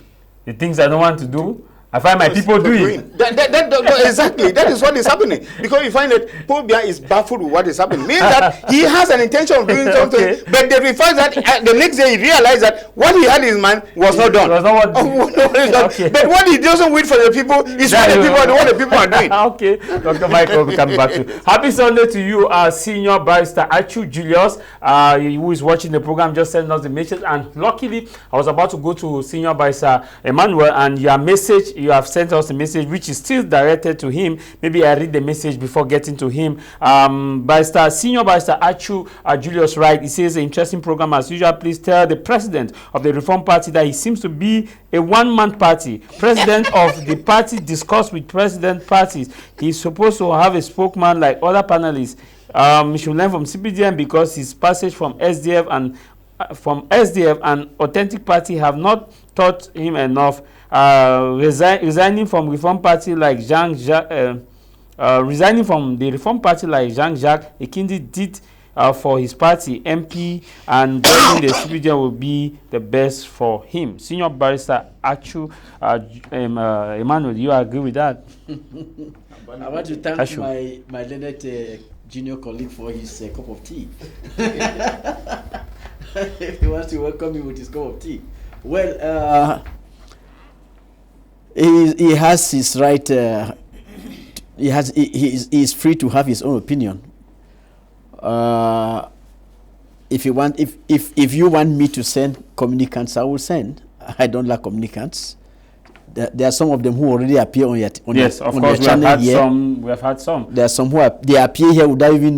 The things I don't want to do, I find my people doing. Exactly. That is what is happening. Because you find that Paul Biya is baffled with what is happening. Means that he has an intention of doing something, but the fact that the next day he realized that what he had in his mind was not done. Was not what But what he doesn't wait for the people is what the people are doing. Okay, Dr. Michael, we'll come back to you. Happy Sunday to you, Senior Barrister Ahidjo Julius, who is watching the program. Just send us the message, and luckily I was about to go to Senior Barrister Emmanuel, and your message, you have sent us a message which is still directed to him. Maybe I read the message before getting to him. Senior Barrister Ahidjo Julius Wright, he says, an interesting program as usual. Please tell the president of the Reform Party that he seems to be a one-man party. President of the party discussed with president parties. He's supposed to have a spokesman like other panelists. He should learn from CPDM because his passage from SDF and authentic party have not taught him enough. Resigning from Reform Party like resigning from the Reform Party like Jean-Jacques Ekindi did for his party MP, and joining the CPDM will be the best for him. Senior Barrister Ahidjo Emmanuel, do you agree with that? I want to thank my learned junior colleague for his cup of tea. He wants to welcome me with his cup of tea. Well, he has his right. He is free to have his own opinion. If you want me to send communicants, I will send. I don't like communicants. There are some of them who already appear on your yes, of course, we have had some. There are some who they appear here without even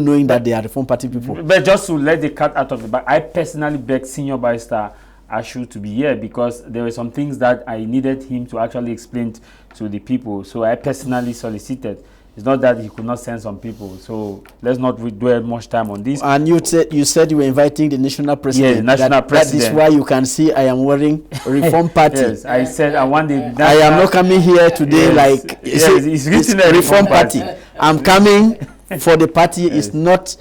knowing that they are Reform Party people. But just to let the cat out of the bag, I personally begged Senior Barrister Ahidjo to be here because there were some things that I needed him to actually explain to the people. So I personally solicited. It's not that he could not send some people. So let's not dwell much time on this. And you said you were inviting the national president. Yeah, national president. That is why you can see I am wearing Reform Party. Yes, I said I want the. I am not coming here today like it's written Reform Party. I'm coming for the party. Yes. It's not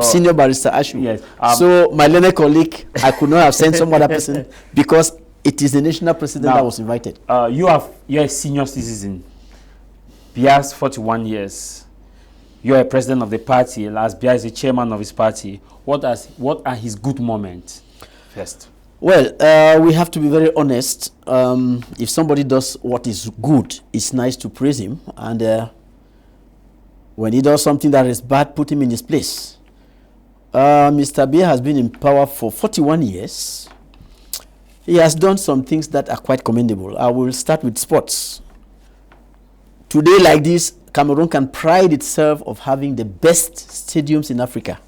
Senior Barrister Ahidjo. Yes. So my learned colleague, I could not have sent some other person because it is the national president that was invited. You're a senior citizen. Biya's 41 years. You're a president of the party. As Biya is the chairman of his party. What are his good moments? First. Well, we have to be very honest. If somebody does what is good, it's nice to praise him. And when he does something that is bad, put him in his place. Mr. Biya has been in power for 41 years. He has done some things that are quite commendable. I will start with sports. Today, like this, Cameroon can pride itself of having the best stadiums in Africa.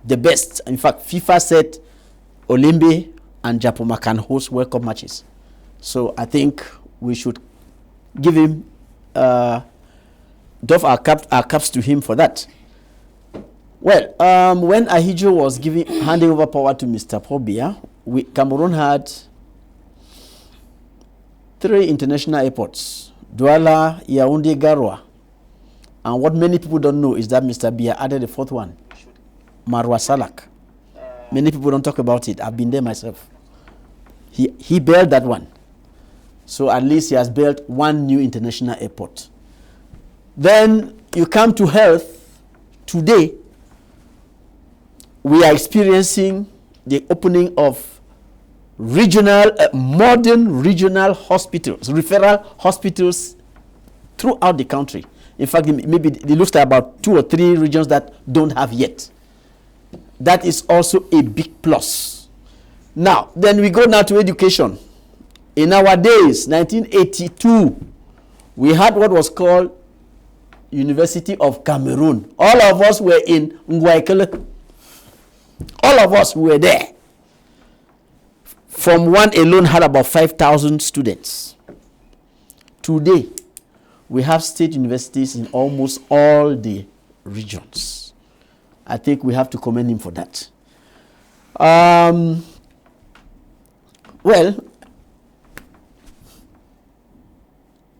The best. In fact, FIFA said Olimbe and Japoma can host World Cup matches. So I think we should give him, doff our caps to him for that. Well, when Ahidjo was handing over power to Mr. Paul Biya, Cameroon had 3 international airports. Douala, Yaoundé, Garoua. And what many people don't know is that Mr. Biya added a 4th one, Marwa Salak. Many people don't talk about it. I've been there myself. He built that one. So at least he has built 1 new international airport. Then you come to health. Today, we are experiencing the opening of modern regional hospitals, referral hospitals throughout the country. In fact, maybe it looks like about 2 or 3 regions that don't have yet. That is also a big plus. Now, then we go now to education. In our days, 1982, we had what was called University of Cameroon. All of us were in Ngwaikele. All of us were there. From one alone had about 5,000 students. Today, we have state universities in almost all the regions. I think we have to commend him for that. Well,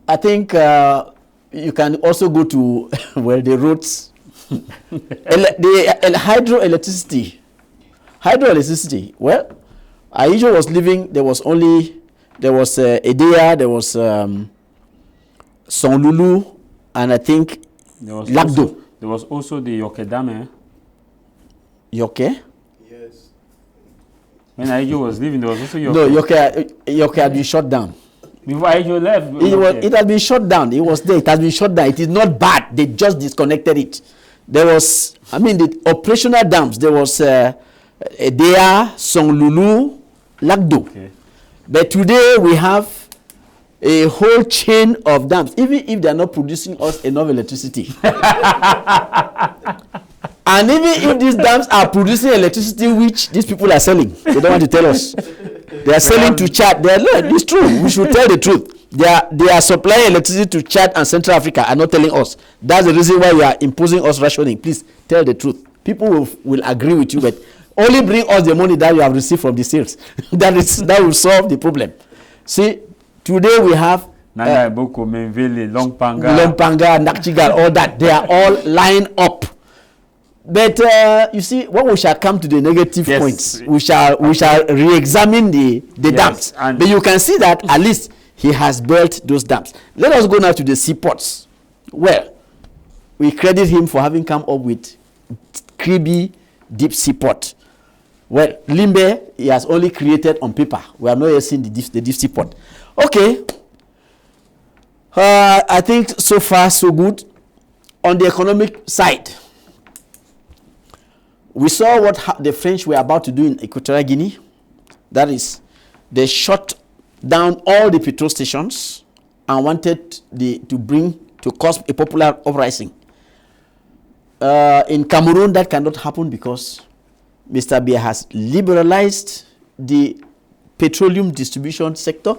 I think you can also go to the roads, the hydroelectricity. Well, Ahidjo was living. There was Edea, there was Sonlulu, and I think Lagdo. There was also the Yoke Dam. Yoke? Yes. When Ahidjo was leaving, there was also Yoke. No, Yoke had been shut down. Before Ahidjo left. It had been shut down. It was there. It has been shut down. It is not bad. They just disconnected it. There was, the operational dams. There was Edea, Sonlulu, Lagdo. Okay. But today we have a whole chain of dams, even if they are not producing us enough electricity. And even if these dams are producing electricity which these people are selling, they don't want to tell us. They are selling to Chad. It's true. We should tell the truth. They are supplying electricity to Chad and Central Africa and not telling us. That's the reason why you are imposing us rationing. Please tell the truth. People will agree with you, but only bring us the money that you have received from the sales. That will solve the problem. See, today we have Lompanga, Nakchigal, all that. They are all lined up. But you see, when we shall come to the negative points, we shall re-examine the dams. But you can see that at least he has built those dams. Let us go now to the seaports. Well, we credit him for having come up with Kribi deep seaport. Well, Limbe, he has only created on paper. We have not yet seen the deep seaport. Okay. I think so far so good. On the economic side, we saw what the French were about to do in Equatorial Guinea. That is, they shut down all the petrol stations and wanted to cause a popular uprising. In Cameroon, that cannot happen because Mr. Biya has liberalized the petroleum distribution sector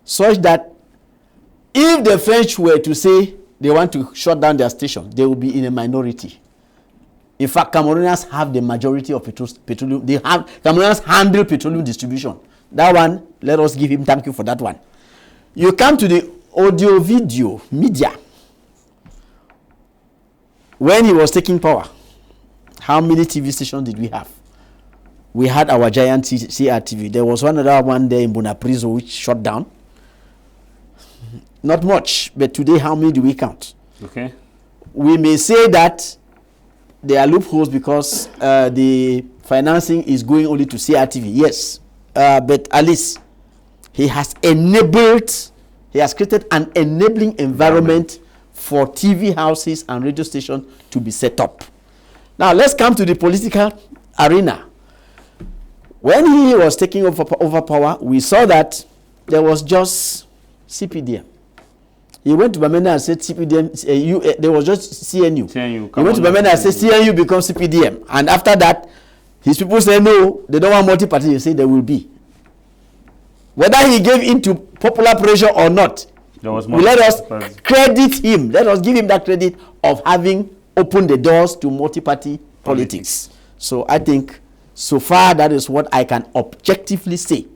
such that if the French were to say they want to shut down their station, they will be in a minority. In fact, Cameroonians have the majority of petroleum. Cameroonians handle petroleum distribution. That one, let us give him thank you for that one. You come to the audio-video media. When he was taking power, how many TV stations did we have? We had our giant CRTV. There was another one there in Bonapriso which shut down. Not much, but today how many do we count? Okay. We may say that there are loopholes because the financing is going only to CRTV. Yes, but at least he has created an enabling environment for TV houses and radio stations to be set up. Now let's come to the political arena. When he was taking over power, we saw that there was just CPDM. He went to Bamenda and said CPDM, there was just CNU. He went to Bamenda and said CNU becomes CPDM. And after that, his people say no, they don't want multi-party. They say there will be. Whether he gave in to popular pressure or not, let us credit him. Let us give him that credit of having opened the doors to multi-party politics. So I think so far that is what I can objectively say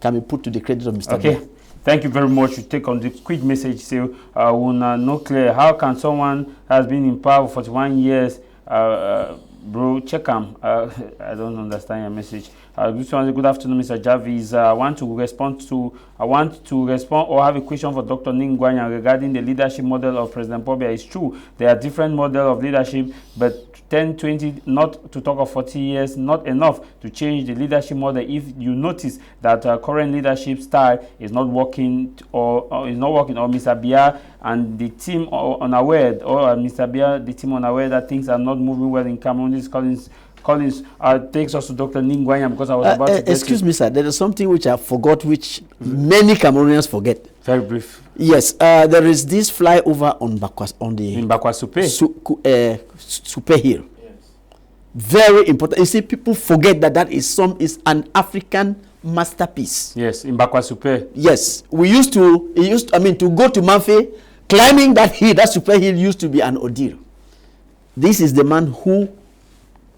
can be put to the credit of Mr. Okay. Biya. Thank you very much. You take on the quick message. So, no clear. How can someone has been in power for 41 years, bro? Check him. I don't understand your message. Good afternoon, Mr. Jarvis. I want to respond or have a question for Dr. Ningwanya regarding the leadership model of President Biya. It's true there are different models of leadership, but 10, 20, not to talk of 40 years, not enough to change the leadership model. If you notice that current leadership style is not working, or Mr. Biya and the team are unaware, or Mr. Biya, the team unaware that things are not moving well in Cameroon. This Collins takes us to Dr. Ningwanya because I was about to excuse me, sir. There is something which I forgot, which many Cameroonians forget. Very brief. Yes, there is this flyover on Bakwa Super Hill. Yes. Very important. You see, people forget that is an African masterpiece. Yes, in Bakwa Super. Yes, to go to Manfe, climbing that hill, that Super Hill used to be an ordeal. This is the man who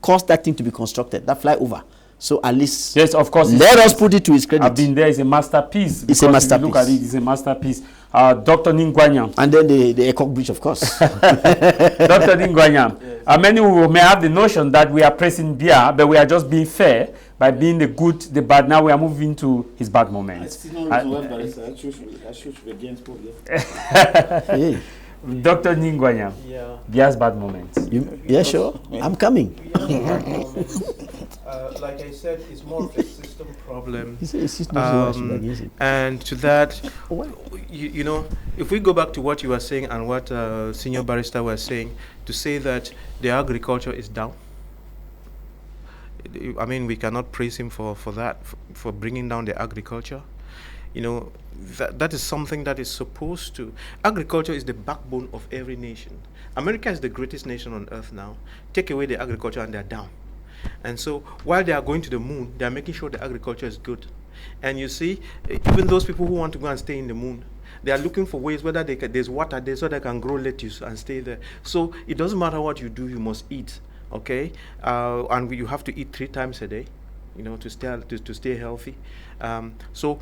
caused that thing to be constructed, that flyover. So at least, yes, of course, let us put it to his credit. I've been there. It's a masterpiece. It's a If you look at masterpiece. it, it's a masterpiece. Dr. Ningwanyam. And then the ECOC bridge, of course. Dr. Ningwanyam. Many may have the notion that we are praising BIYA, but we are just being fair by being the good, the bad. Now we are moving to his bad moments. Hey. Dr. Ningwanyam, Yeah. BIYA's bad moments. Yeah, sure. I'm coming. Like I said, it's more of a system problem. It's not so much against it. And to that, you know, if we go back to what you were saying and what Senior Barrister was saying, to say that the agriculture is down, I mean, we cannot praise him for that, for bringing down the agriculture. You know, that is something that is supposed to. Agriculture is the backbone of every nation. America is the greatest nation on earth now. Take away the agriculture and they're down. And so while they are going to the moon, they are making sure the agriculture is good. And you see, even those people who want to go and stay in the moon, they are looking for ways whether there's water there so they can grow lettuce and stay there. So it doesn't matter what you do, you must eat, okay? And you have to eat 3 times a day, you know, to stay healthy. So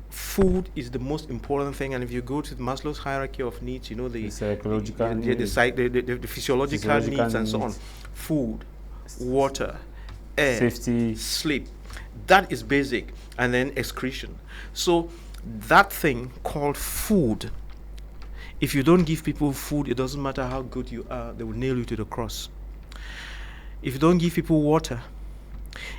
food is the most important thing. And if you go to Maslow's hierarchy of needs, you know, the psychological the physiological needs and so on. Food, water, air, safety, sleep. That is basic. And then excretion. So that thing called food, if you don't give people food, it doesn't matter how good you are, they will nail you to the cross. If you don't give people water,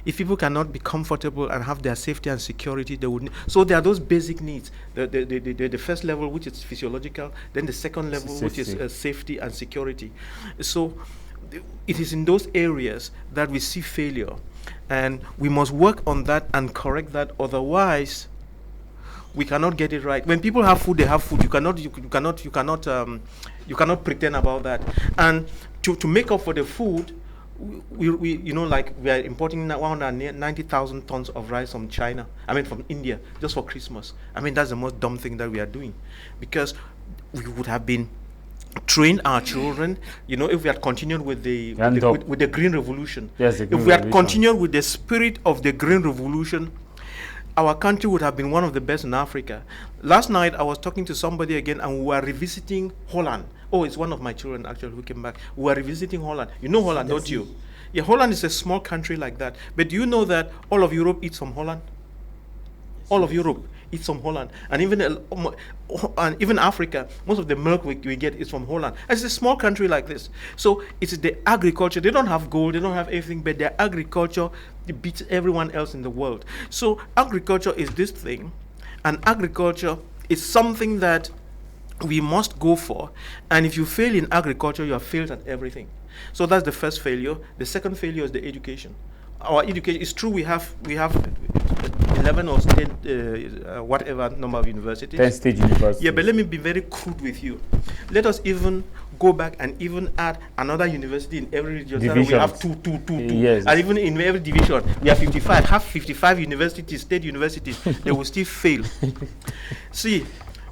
if people cannot be comfortable and have their safety and security, they would. So there are those basic needs. The first level, which is physiological, then the second level, which is safety and security. So it is in those areas that we see failure, and we must work on that and correct that. Otherwise, we cannot get it right. When people have food, they have food. You cannot pretend about that. And to make up for the food, we you know, like we are importing 190,000 tons of rice from China. I mean from India, just for Christmas. I mean that's the most dumb thing that we are doing, because we would have been train our children, you know, if we had continued with the green revolution. Yes, if we had continued with the spirit of the green revolution, our country would have been one of the best in Africa. Last night I was talking to somebody again, and we were revisiting Holland. Oh, it's one of my children actually who came back. We were revisiting Holland. You know Holland, don't you? Yeah, Holland is a small country like that. But do you know that all of Europe eats from Holland? All of Europe eats from Holland, and even Africa, most of the milk we get is from Holland. And it's a small country like this. So it's the agriculture. They don't have gold, they don't have everything, but their agriculture beats everyone else in the world. So agriculture is this thing, and agriculture is something that we must go for. And if you fail in agriculture, you have failed at everything. So that's the first failure. The second failure is the education. Our education, it's true we have 11 or 10 whatever number of universities. 10 state universities. Yeah, but let me be very crude with you. Let us even go back and even add another university in every region. So we have two. Yes. And even in every division, we have 55. Have 55 universities, state universities. They will still fail. See,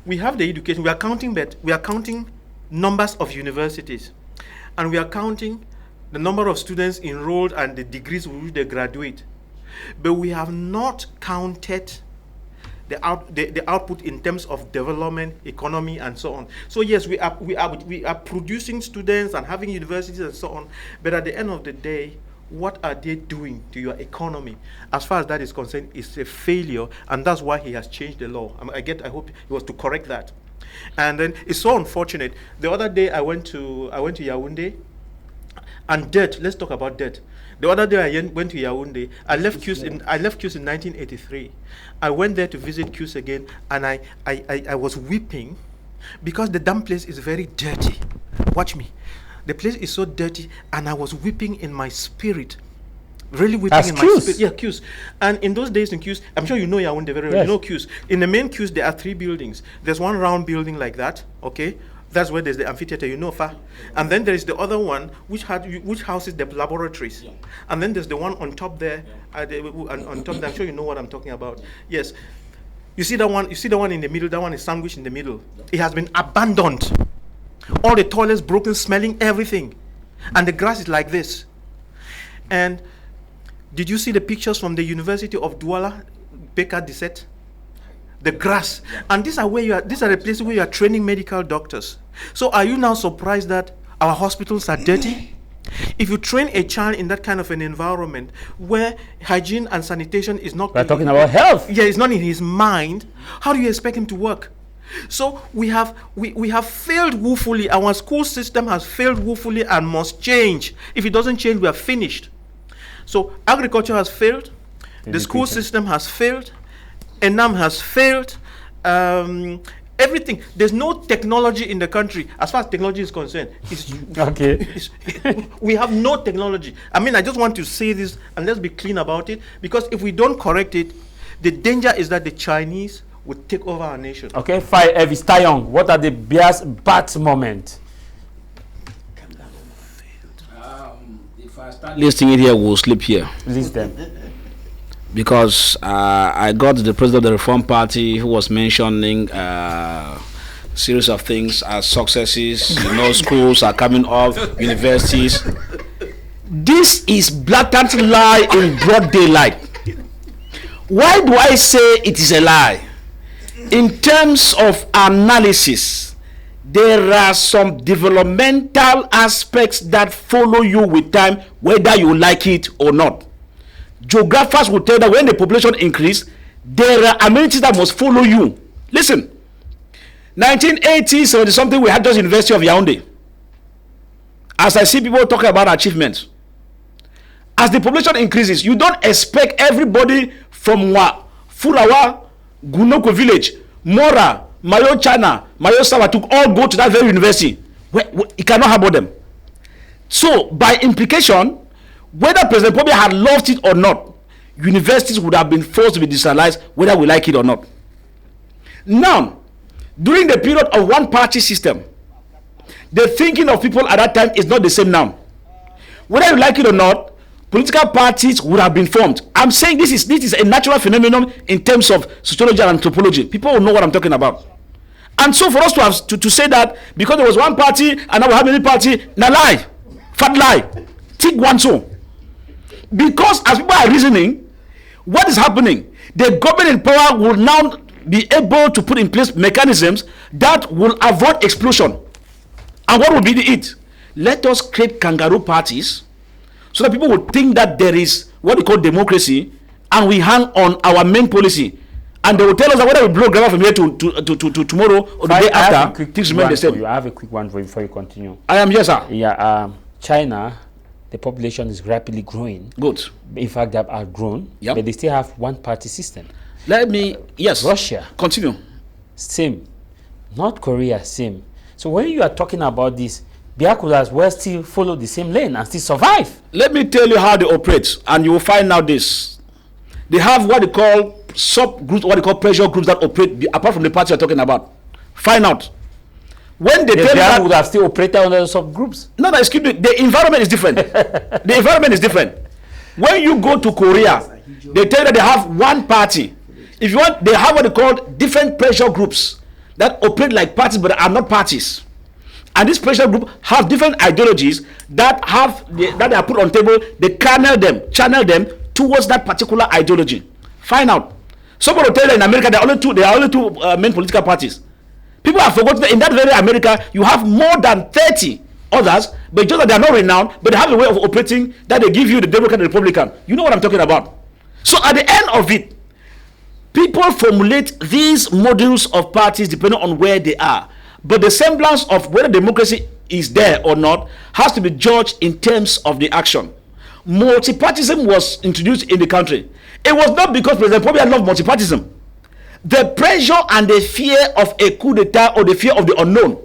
we have the education. We are counting numbers of universities, and we are counting the number of students enrolled and the degrees with which they graduate. But we have not counted the output in terms of development, economy, and so on. So yes, we are producing students and having universities and so on. But at the end of the day, what are they doing to your economy? As far as that is concerned, it's a failure, and that's why he has changed the law. I hope it was to correct that. And then it's so unfortunate. The other day I went to Yaoundé, and debt. Let's talk about debt. The other day I went to Yaoundé. I left Cuse in 1983. I went there to visit Cuse again, and I was weeping because the damn place is very dirty. Watch me. The place is so dirty, and I was weeping in my spirit. Really weeping in my spirit. Yeah, Cuse. And in those days in Cuse, I'm sure you know Yaoundé very well. Yes. You know Cuse. In the main Cuse, there are 3 buildings. There's one round building like that, okay? That's where there's the amphitheater, you know, Fa. And then there is the other one which houses the laboratories. Yeah. And then there's the one on top there. On top there, I'm sure you know what I'm talking about. Yes. You see that one? You see the one in the middle? That one is sandwiched in the middle. It has been abandoned. All the toilets broken, smelling everything, and the grass is like this. And Did you see the pictures from the University of Douala, Beka Disset? The grass. And these are the places where you are training medical doctors. So are you now surprised that our hospitals are dirty? If you train a child in that kind of an environment where hygiene and sanitation is not... We're talking about health. Yeah, it's not in his mind. How do you expect him to work? So we have failed woefully. Our school system has failed woefully and must change. If it doesn't change, we are finished. So agriculture has failed. The school system has failed. ENAM has failed. Everything. There's no technology in the country as far as technology is concerned. We have no technology. I mean, I just want to say this and let's be clean about it, because if we don't correct it, the danger is that the Chinese would take over our nation. Okay, fine. Evis Tayong, what are the bad moments? If I start listing it here, we'll sleep here. List them. Because I got the president of the Reform Party who was mentioning series of things as successes. Schools are coming off, universities. This is blatant lie in broad daylight. Why do I say it is a lie? In terms of analysis, there are some developmental aspects that follow you with time, whether you like it or not. Geographers will tell that when the population increase, there are amenities that must follow you. Listen, 1980, 70 something, we had just University of Yaoundé. As I see people talking about achievements, as the population increases, you don't expect everybody from Furawa, Gunoko village, Mora, Mayo Chana, Mayo Sawa to all go to that very university. It cannot harbour them. So, by implication, whether President Pobe had loved it or not, universities would have been forced to be decentralized, whether we like it or not. Now, during the period of one-party system, the thinking of people at that time is not the same now. Whether you like it or not, political parties would have been formed. I'm saying this is a natural phenomenon in terms of sociology and anthropology. People will know what I'm talking about. And so for us to have to say that because there was one party and now we have many party, na lie, fat lie, thick one so. Because as people are reasoning, what is happening? The government in power will now be able to put in place mechanisms that will avoid explosion. And what will be it? Let us create kangaroo parties so that people will think that there is what we call democracy and we hang on our main policy. And they will tell us that whether we blow grammar from here to tomorrow or the day after, things remain the same. I have a quick one for you before you continue. I am here, sir. Yeah, China, the population is rapidly growing. Good. In fact, they have outgrown, but they still have one-party system. Let me, yes. Russia. Continue. Same. North Korea, same. So when you are talking about this, Biafra could as well still follow the same lane and still survive. Let me tell you how they operate, and you will find out this. They have what they call subgroups, what they call pressure groups that operate apart from the party you're talking about. Find out. When they tell you that would have still operated under subgroups. No, excuse me. The environment is different. The environment is different. When you go to Korea, they tell you that they have one party. If you want, they have what they call different pressure groups that operate like parties but are not parties. And this pressure group have different ideologies that they are put on table. They channel them towards that particular ideology. Find out. Somebody will tell you in America there are only two main political parties. People have forgotten that in that very America you have more than 30 others, but just that they are not renowned, but they have a way of operating that they give you the Democrat and Republican. You know what I'm talking about. So at the end of it, people formulate these models of parties depending on where they are. But the semblance of whether democracy is there or not has to be judged in terms of the action. Multipartism was introduced in the country. It was not because President Pobe loved multipartism. The pressure and the fear of a coup d'etat or the fear of the unknown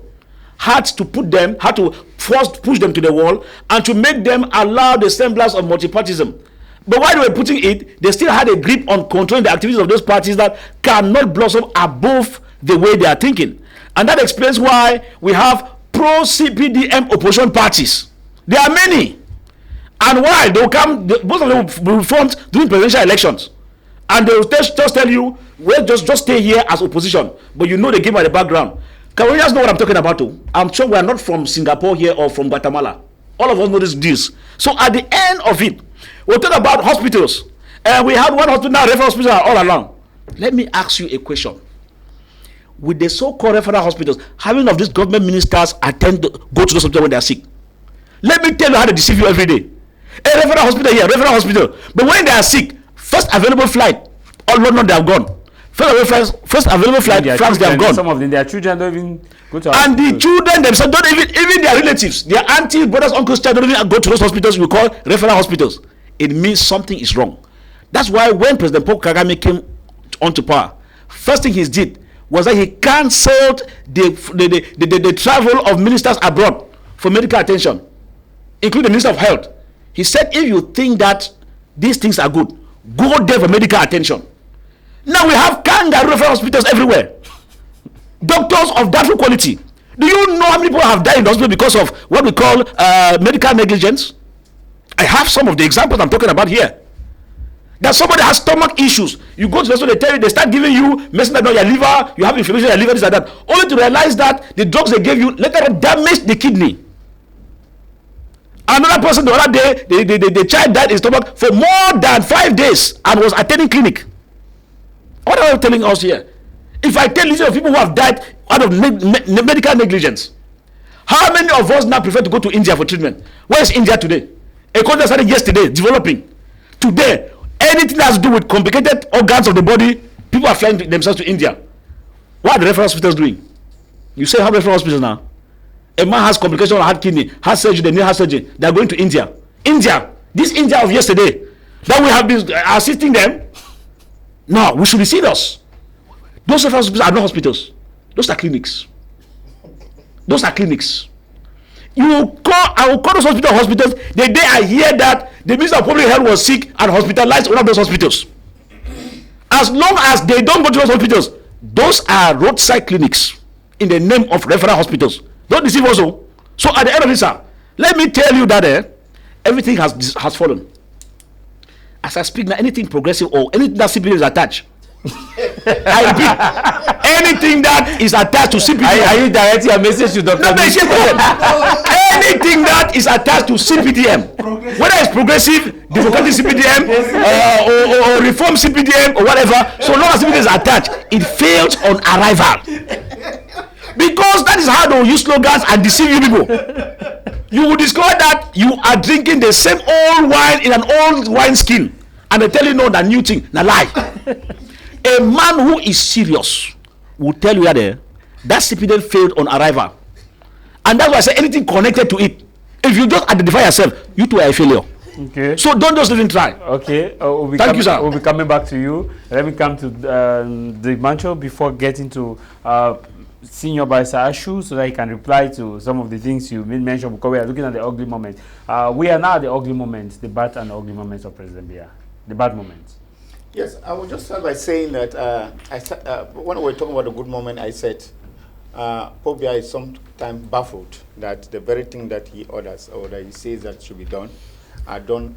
had to push them to the wall and to make them allow the semblance of multipartism. But while they were putting it, they still had a grip on controlling the activities of those parties that cannot blossom above the way they are thinking. And that explains why we have pro-CPDM opposition parties. There are many. And why? They will come, most of them will be formed during presidential elections. And they will just tell you, well, just stay here as opposition. But you know the game at the background. Cameroonians know what I'm talking about too. I'm sure we are not from Singapore here or from Guatemala. All of us know this. So at the end of it, We'll talk about hospitals. We had one hospital now, referral hospitals are all along. Let me ask you a question. With the so-called referral hospitals, how many of these government ministers attend to go to the hospital when they are sick? Let me tell you how they deceive you every day. A referral hospital here, referral hospital. But when they are sick, first available flight, all London they have gone. First available flight, France they have gone. Some of them, their children don't even go to and the children themselves don't even their relatives, their aunties, brothers, uncles, child don't even go to those hospitals we call referral hospitals. It means something is wrong. That's why when President Paul Kagame came onto power, first thing he did was that he cancelled the travel of ministers abroad for medical attention, including the Minister of Health. He said, if you think that these things are good, go there for medical attention. Now we have kangaroo referral hospitals everywhere. Doctors of doubtful quality. Do you know how many people have died in the hospital because of what we call medical negligence? I have some of the examples I'm talking about here. That somebody has stomach issues. You go to the hospital, they tell you, they start giving you medicine on your liver, you have inflammation in your liver, this and that. Only to realize that the drugs they gave you later on damaged the kidney. Another person the other day, the child died in stomach for more than 5 days and was attending clinic. What are you telling us here? If I tell you of people who have died out of medical negligence, how many of us now prefer to go to India for treatment? Where is India today? A country started yesterday, developing. Today, anything that has to do with complicated organs of the body, people are flying themselves to India. What are the referral hospitals doing? You say how many referral hospitals now? A man has complications on heart, kidney, heart surgery, they need heart surgery. They are going to India. India, this India of yesterday, that we have been assisting them. No, we should be serious. Those referral hospitals are not hospitals. Those are clinics. Those are clinics. I will call those hospitals the day I hear that the Minister of Public Health was sick and hospitalized in one of those hospitals. As long as they don't go to those hospitals, those are roadside clinics in the name of referral hospitals. Don't deceive us. So at the end of this, let me tell you that everything has fallen. As I speak now, anything progressive or anything that CPD is attached, I repeat, anything that is attached to CPDM. Are you directing a message to Dr. Anything that is attached to CPDM, whether it's progressive, democratic CPDM, or reform CPDM, or whatever, so long as CPDM is attached, it fails on arrival. Because that is how they will use slogans and deceive you people. You will discover that you are drinking the same old wine in an old wine skin, and they tell you no, that new thing, na lie. A man who is serious will tell you that CPDM failed on arrival, and that's why I say anything connected to it. If you just identify yourself, you too are a failure. Okay. So don't just even try. Okay. Thank you, sir. We'll be coming back to you. Let me come to the Mancho before getting to Senior Barrister Ashu, so that he can reply to some of the things you mentioned, because we are looking at the ugly moment. We are now at the ugly moment, the bad and ugly moments of President Biya. The bad moments. Yes, I will just start by saying that when we were talking about the good moment, I said Paul Biya is sometimes baffled that the very thing that he orders or that he says that should be done are done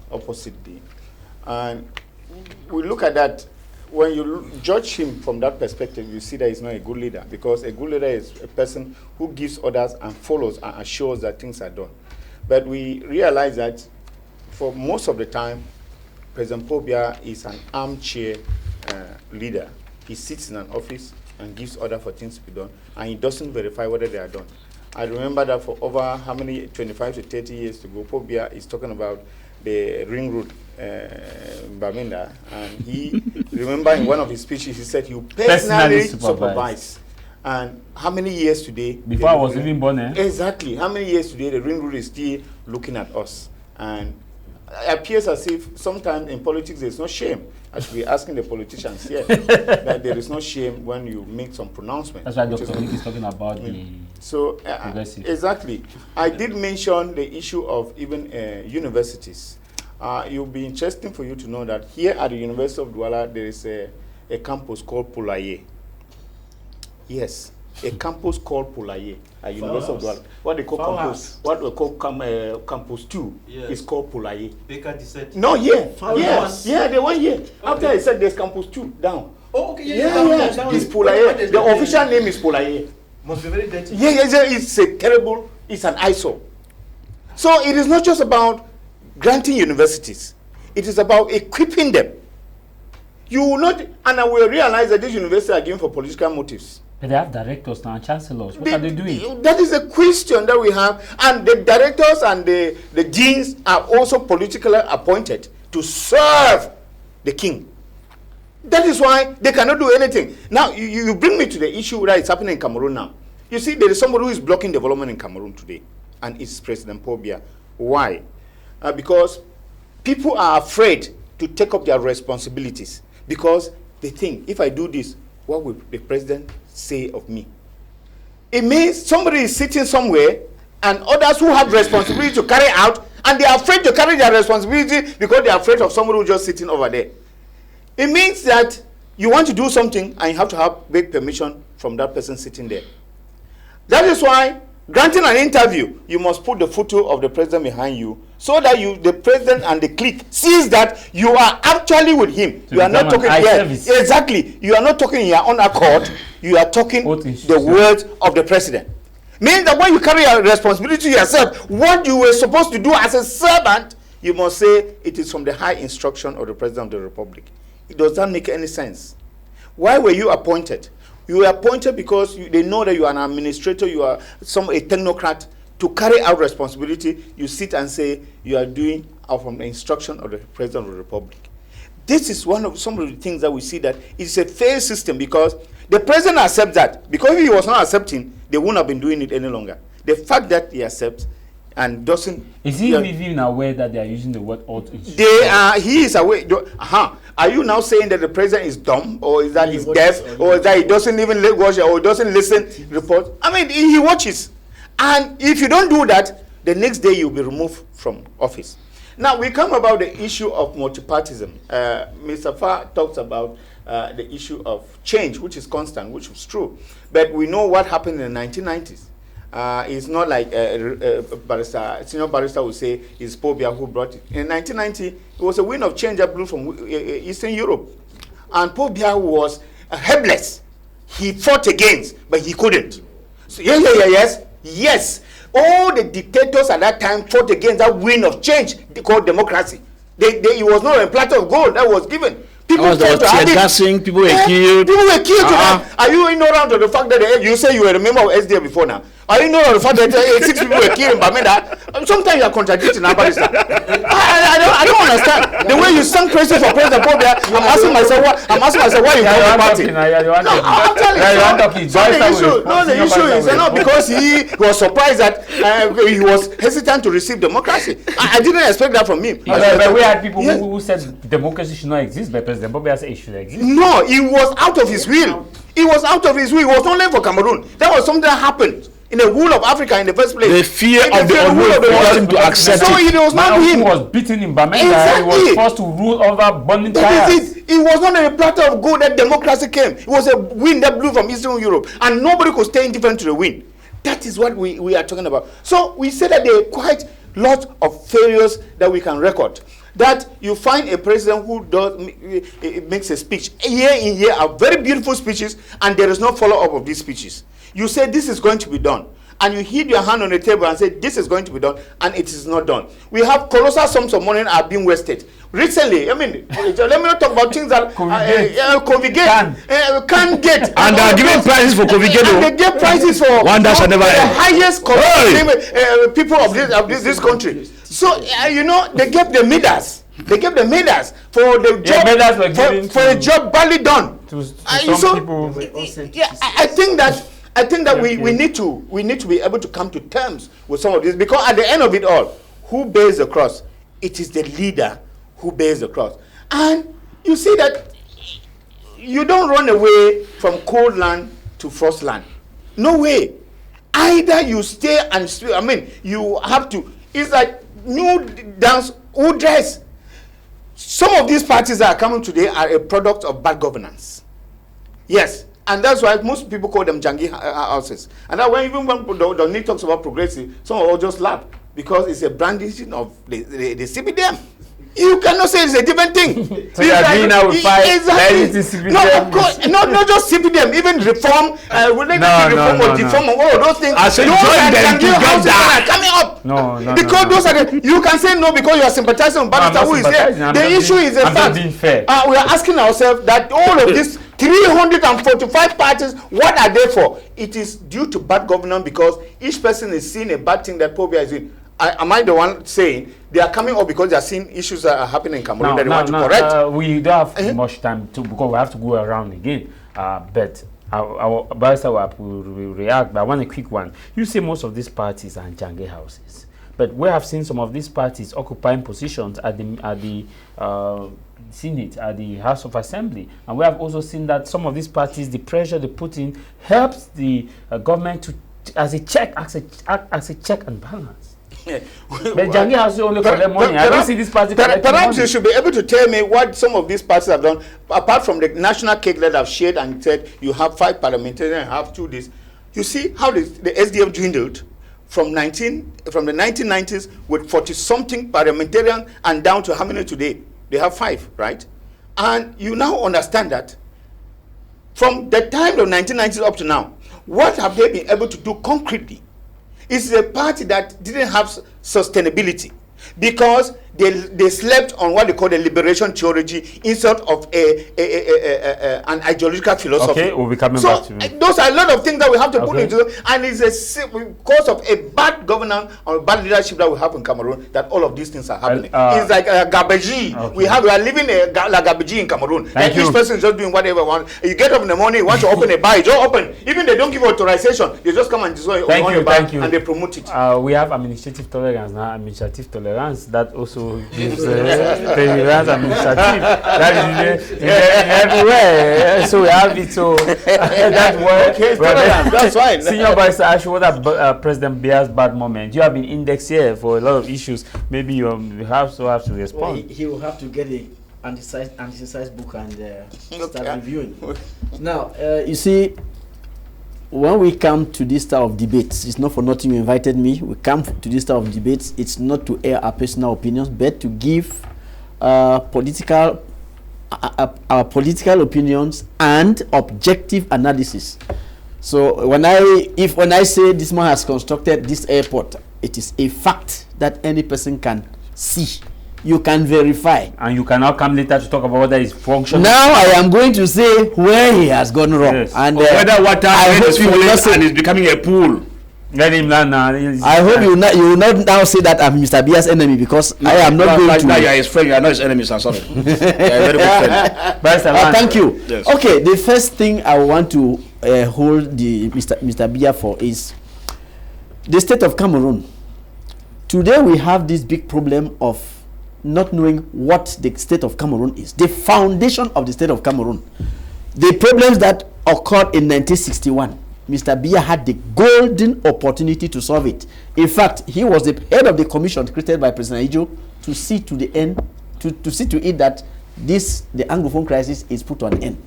oppositely. And we look at that. When you judge him from that perspective, you see that he's not a good leader, because a good leader is a person who gives orders and follows and assures that things are done. But we realize that for most of the time, President Paul Biya is an armchair leader. He sits in an office and gives order for things to be done, and he doesn't verify whether they are done. I remember that for over 25 to 30 years ago, Paul Biya is talking about the ring road in Bamenda, and he remember in one of his speeches he said he personally supervise. And how many years today? Before I was even born, Exactly. How many years today the ring road is still looking at us? And it appears as if sometimes in politics there's no shame. I should be asking the politicians here that there is no shame when you make some pronouncements. That's why Dr. Nick is talking about the progressive. Exactly. I did mention the issue of even universities. It will be interesting for you to know that here at the University of Douala there is a campus called Poulailler. Yes, a campus called Poulailler at University of Douala. What they call campus, what we call campus 2 is called Poulailler. No, yes, the one here. After I said there's campus 2 down. Oh, okay, it's Poulailler. The official name is Poulailler. Must be very dirty. It's a terrible. It's an eyesore. So it is not just about granting universities. It is about equipping them. You will not, and I will realize that these universities are given for political motives. But they have directors now, chancellors. What are they doing? That is a question that we have. And the directors and the deans are also politically appointed to serve the king. That is why they cannot do anything. Now, you bring me to the issue that is happening in Cameroon now. You see, there is somebody who is blocking development in Cameroon today, and it's President Paul Biya. Why? Because people are afraid to take up their responsibilities because they think, if I do this, what will the president say of me? It means somebody is sitting somewhere and others who have responsibility to carry out, and they are afraid to carry their responsibility because they are afraid of somebody who's just sitting over there. It means that you want to do something and you have to have big permission from that person sitting there. That is why granting an interview, you must put the photo of the president behind you so that the president and the clique sees that you are actually with him. You are not talking here. Exactly. You are not talking in your own accord. You are talking the words of the president. Meaning that when you carry a responsibility yourself, what you were supposed to do as a servant, you must say it is from the high instruction of the president of the republic. It does not make any sense. Why were you appointed? You were appointed because they know that you are an administrator, you are a technocrat. To carry out responsibility, you sit and say you are doing from the instruction of the president of the republic. This is some of the things that we see that it's a fair system because the president accepts that. Because if he was not accepting, they wouldn't have been doing it any longer. The fact that he accepts and doesn't... Is he even aware that they are using the word ought? He is aware. Are you now saying that the president is dumb, or is that he's deaf, or is that he doesn't even watch, or doesn't listen to reports? I mean, he watches. And if you don't do that, the next day you'll be removed from office. Now, we come about the issue of multipartism. Mr. Farr talks about the issue of change, which is constant, which is true. But we know what happened in the 1990s. It's not like senior barrister would say it's Paul Biya who brought it. In 1990, it was a wind of change that blew from Eastern Europe. And Paul Biya was helpless. He fought against, but he couldn't. So, yes. All the dictators at that time fought against that wind of change called democracy. It was not a platter of gold that was given. People were gassing, people were killed. People were killed. Are you ignorant of the fact that you say you were a member of SDA before now? Are you ignorant of the fact that 6 people were killed in Bamenda? Sometimes you are contradicting our barrister. I don't understand the way you sound crazy for President Paul Biya. I'm asking myself why you call the party. I'm telling you. The issue is not because he was surprised that he was hesitant to receive democracy. I didn't expect that from him. But we had people who said democracy should not exist, but President Paul Biya said it should exist. No, he was out of his will. He was out of his will. He was not left for Cameroon. That was something that happened in the whole of Africa in the first place. The fear of the unruly forced him to accept it. So it was not him. He was beaten in Bamenda. Exactly. He was forced to rule over burning tires. It was not a platter of gold that democracy came. It was a wind that blew from Eastern Europe. And nobody could stay indifferent to the wind. That is what we are talking about. So we say that there are quite lots of failures that we can record. That you find a president who makes a speech year in year out, very beautiful speeches, and there is no follow-up of these speeches. You say this is going to be done, and you hit your hand on the table and say this is going to be done, and it is not done. We have colossal sums of money are being wasted. Recently, I mean, let me not talk about things that can't get. And they are giving prizes for Convigate. And they give prizes for one that shall never end. The highest people of this country. So, they gave the medals. They gave the medals for the job for a job badly done. To some people. I think that we need to be able to come to terms with some of this, because at the end of it all, who bears the cross? It is the leader who bears the cross. And you see that you don't run away from cold land to frost land. No way. Either you stay and you have to. It's like new dance, old dress. Some of these parties that are coming today are a product of bad governance. Yes. And that's why most people call them jangi houses. And that when Donnie talks about progressive, some of us just laugh because it's a brandishing of the CBDM. You cannot say it's a different thing. So you are doing now with five. Exactly. No, of course, not just CPDM, even reform, reform or deform, all those things. I said those join them are coming up. No. Because those are you can say no because you are sympathizing with Barrister who is here. The issue is a fact. Being fair. We are asking ourselves that all of these 345 parties, what are they for? It is due to bad governance because each person is seeing a bad thing that Pobia is doing. Am I the one saying they are coming up because they are seeing issues that are happening in Cameroon that they want to correct? We don't have much time to because we have to go around again. But our barrister will react. But I want a quick one. You say most of these parties are Jange houses, but we have seen some of these parties occupying positions at the Senate, at the House of Assembly, and we have also seen that some of these parties, the pressure they put in, helps the government to as a check and balance. But Jange has only collect money. I don't see this party collecting perhaps money. you should be able to tell me what some of these parties have done, apart from the national cake that I've shared and said you have 5 parliamentarians and have 2 this. You see how the SDF dwindled from the 1990s with 40-something parliamentarians and down to how many today? They have 5, right? And you now understand that from the time of 1990s up to now, what have they been able to do concretely? It's a party that didn't have sustainability because they slept on what they call the liberation theology instead of an ideological philosophy. Okay, we'll be coming back to you. Those are a lot of things that we have to put into, and it's because of a bad governance or bad leadership that we have in Cameroon that all of these things are happening. It's like a garbage. Okay. We are living like garbage in Cameroon. Each person is just doing whatever they want. You get up in the morning, you want to open a bar, you just open. Even they don't give authorization, they just come and destroy your bar and they promote it. We have administrative tolerance now. Administrative tolerance that also gives tolerance administrative. That is everywhere. So we have it. So that's why. Okay, that's fine. Senior Barrister Ashu, what are President Biya's bad moment? You have been indexed here for a lot of issues. Maybe you have to respond. Well, he will have to get a anti-size book and start reviewing. Now, you see, when we come to this type of debates, it's not for nothing you invited me. We come to this type of debates. It's not to air our personal opinions, but to give political opinions and objective analysis. So when I say this man has constructed this airport, it is a fact that any person can see. You can verify. And you cannot come later to talk about whether it's functional. Now I am going to say where he has gone wrong. Yes. And whether water is full and is becoming a pool. Let him learn now. I hope you will not now say that I'm Mr. Biya's enemy because I am not going to. Now you are his friend, you are not his enemy, sir. Sorry. You are a very good friend. Thank you. Yes. Okay, the first thing I want to hold the Mr. Biya for is the state of Cameroon. Today we have this big problem of not knowing what the state of Cameroon is, the foundation of the state of Cameroon. The problems that occurred in 1961, Mr. Biya had the golden opportunity to solve it. In fact, he was the head of the commission created by President Ahidjo to see to the end, to see to it that the Anglophone crisis is put on end.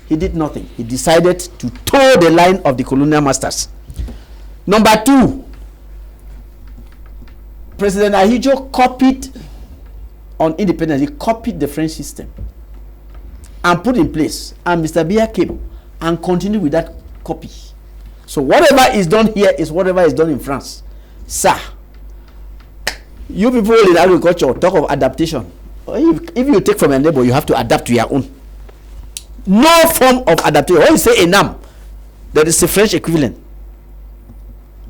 He did nothing. He decided to toe the line of the colonial masters. Number 2, President Ahidjo copied on independence. He copied the French system and put in place. And Mr. Biya came and continued with that copy. So whatever is done here is whatever is done in France. Sir, you people in agriculture talk of adaptation. If you take from a neighbor, you have to adapt to your own. No form of adaptation. When you say enam, there is a French equivalent.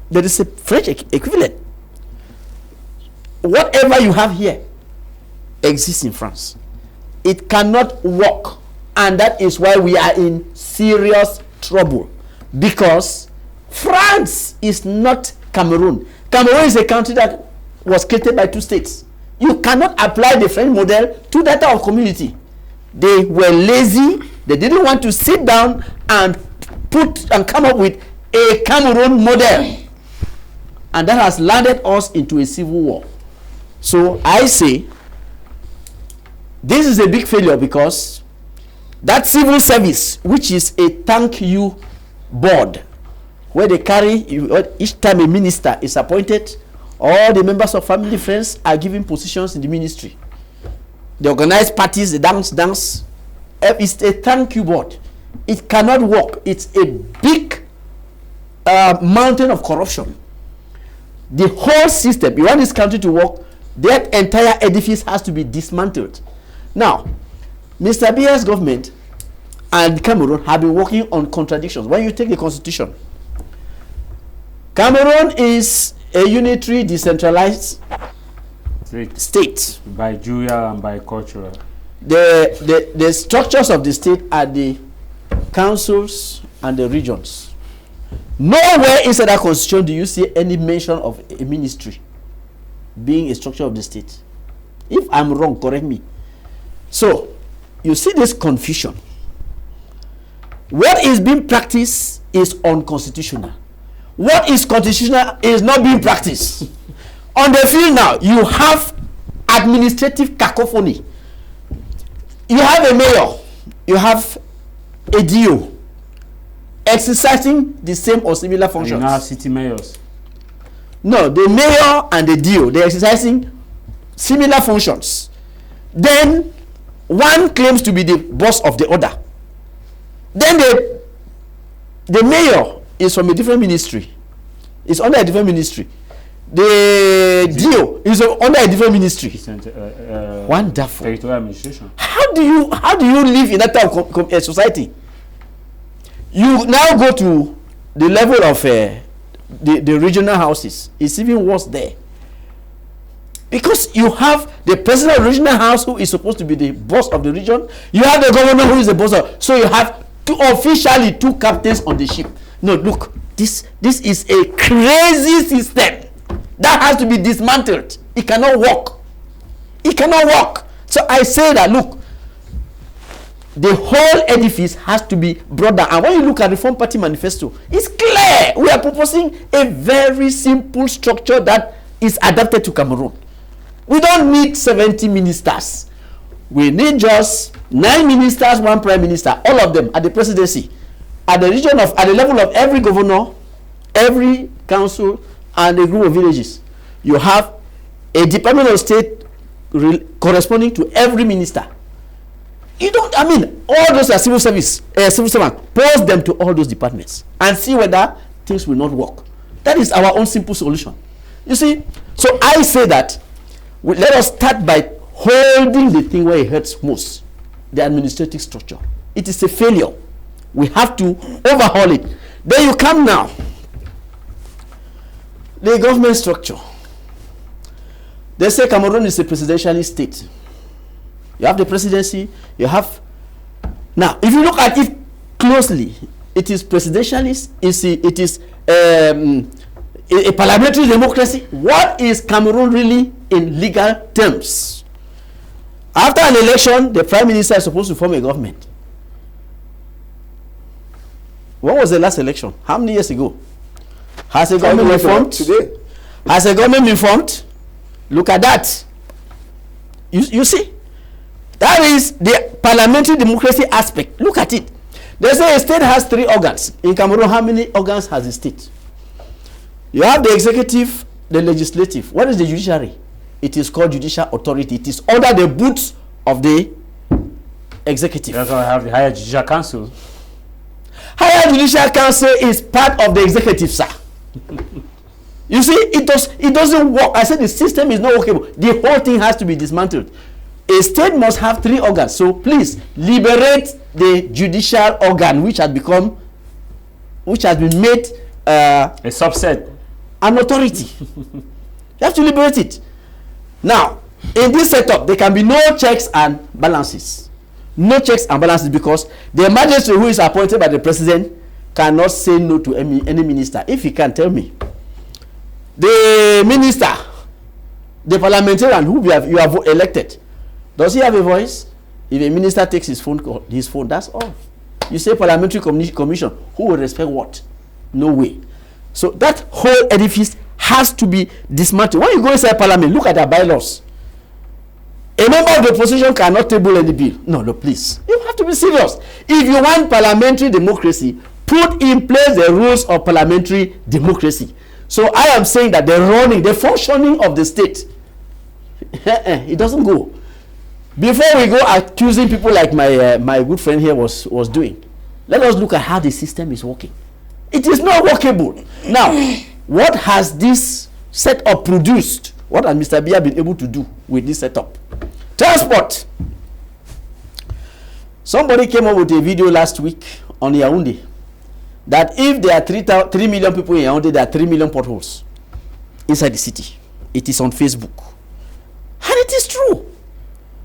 There is a French equivalent. Whatever you have here exists in France. It cannot work, and that is why we are in serious trouble, because France is not Cameroon. Cameroon is a country that was created by 2 states. You cannot apply the French model to that type of community. They were lazy. They didn't want to sit down and come up with a Cameroon model, and that has landed us into a civil war. So I say this is a big failure, because that civil service, which is a thank you board, where they carry each time a minister is appointed, all the members of family friends are given positions in the ministry. the organized parties, the dance. It's a thank you board. It cannot work. It's a big mountain of corruption. The whole system, you want this country to work, that entire edifice has to be dismantled. Now, Mr. Biya's government and Cameroon have been working on contradictions. When you take the constitution, Cameroon is a unitary, decentralized state. By Juya and by culture. The structures of the state are the councils and the regions. Nowhere inside that constitution do you see any mention of a ministry being a structure of the state. If I'm wrong, correct me. So, you see this confusion. What is being practiced is unconstitutional. What is constitutional is not being practiced. On the field now, you have administrative cacophony. You have a mayor, you have a DO exercising the same or similar functions. And you now have city mayors. No, the mayor and the DO, they're exercising similar functions. Then one claims to be the boss of the other. Then the mayor is from a different ministry. It's under a different ministry. The DO is under a different ministry. Wonderful. Territorial administration. How do you live in that type of society? You now go to the level of the regional houses. It's even worse there. Because you have the president of the regional house who is supposed to be the boss of the region. You have the governor who is the boss of. So you have officially two captains on the ship. No, look, this is a crazy system that has to be dismantled. It cannot work. It cannot work. So I say that, look, the whole edifice has to be brought down. And when you look at the Reform Party manifesto, it's clear. We are proposing a very simple structure that is adapted to Cameroon. We don't need 70 ministers. We need just 9 ministers, 1 prime minister, all of them at the presidency, at the level of every governor, every council, and a group of villages. You have a Department of State corresponding to every minister. You don't, I mean, all those are civil servants. Post them to all those departments and see whether things will not work. That is our own simple solution. You see, so I say that let us start by holding the thing where it hurts most, the administrative structure. It is a failure. We have to overhaul it. Then you come now, the government structure. They say Cameroon is a presidentialist state. You have the presidency, you have... Now, if you look at it closely, it is presidentialist, it is a parliamentary democracy. What is Cameroon really in legal terms? After an election, the prime minister is supposed to form a government. When was the last election? How many years ago? Has a government been formed? Today. Has a government been formed? Look at that. You see? That is the parliamentary democracy aspect. Look at it. They say a state has 3 organs. In Cameroon, how many organs has the state? You have the executive, the legislative. What is the judiciary? It is called judicial authority. It is under the boots of the executive. That's why I have the higher judicial council. Higher judicial council is part of the executive, sir. You see, it doesn't work. I said the system is not workable. The whole thing has to be dismantled. A state must have 3 organs. So please liberate the judicial organ, which has been made a subset, an authority. You have to liberate it. Now, in this setup, there can be no checks and balances. No checks and balances because the magistrate who is appointed by the president cannot say no to any minister. If he can, tell me. The minister, the parliamentarian who you have elected, does he have a voice? If a minister takes his phone, that's all. You say parliamentary commission, who will respect what? No way. So that whole edifice has to be dismantled. When you go inside parliament, look at the bylaws. A member of the opposition cannot table any bill. No, please. You have to be serious. If you want parliamentary democracy, put in place the rules of parliamentary democracy. So I am saying that the functioning of the state, it doesn't go. before we go accusing people like my good friend here was doing, let us look at how the system is working. It is not workable. Now, what has this setup produced? What has Mr. BIYA been able to do with this setup? Transport. Somebody came up with a video last week on Yaoundé that if there are 3 million people in Yaoundé, there are 3 million potholes inside the city. It is on Facebook. And it is true.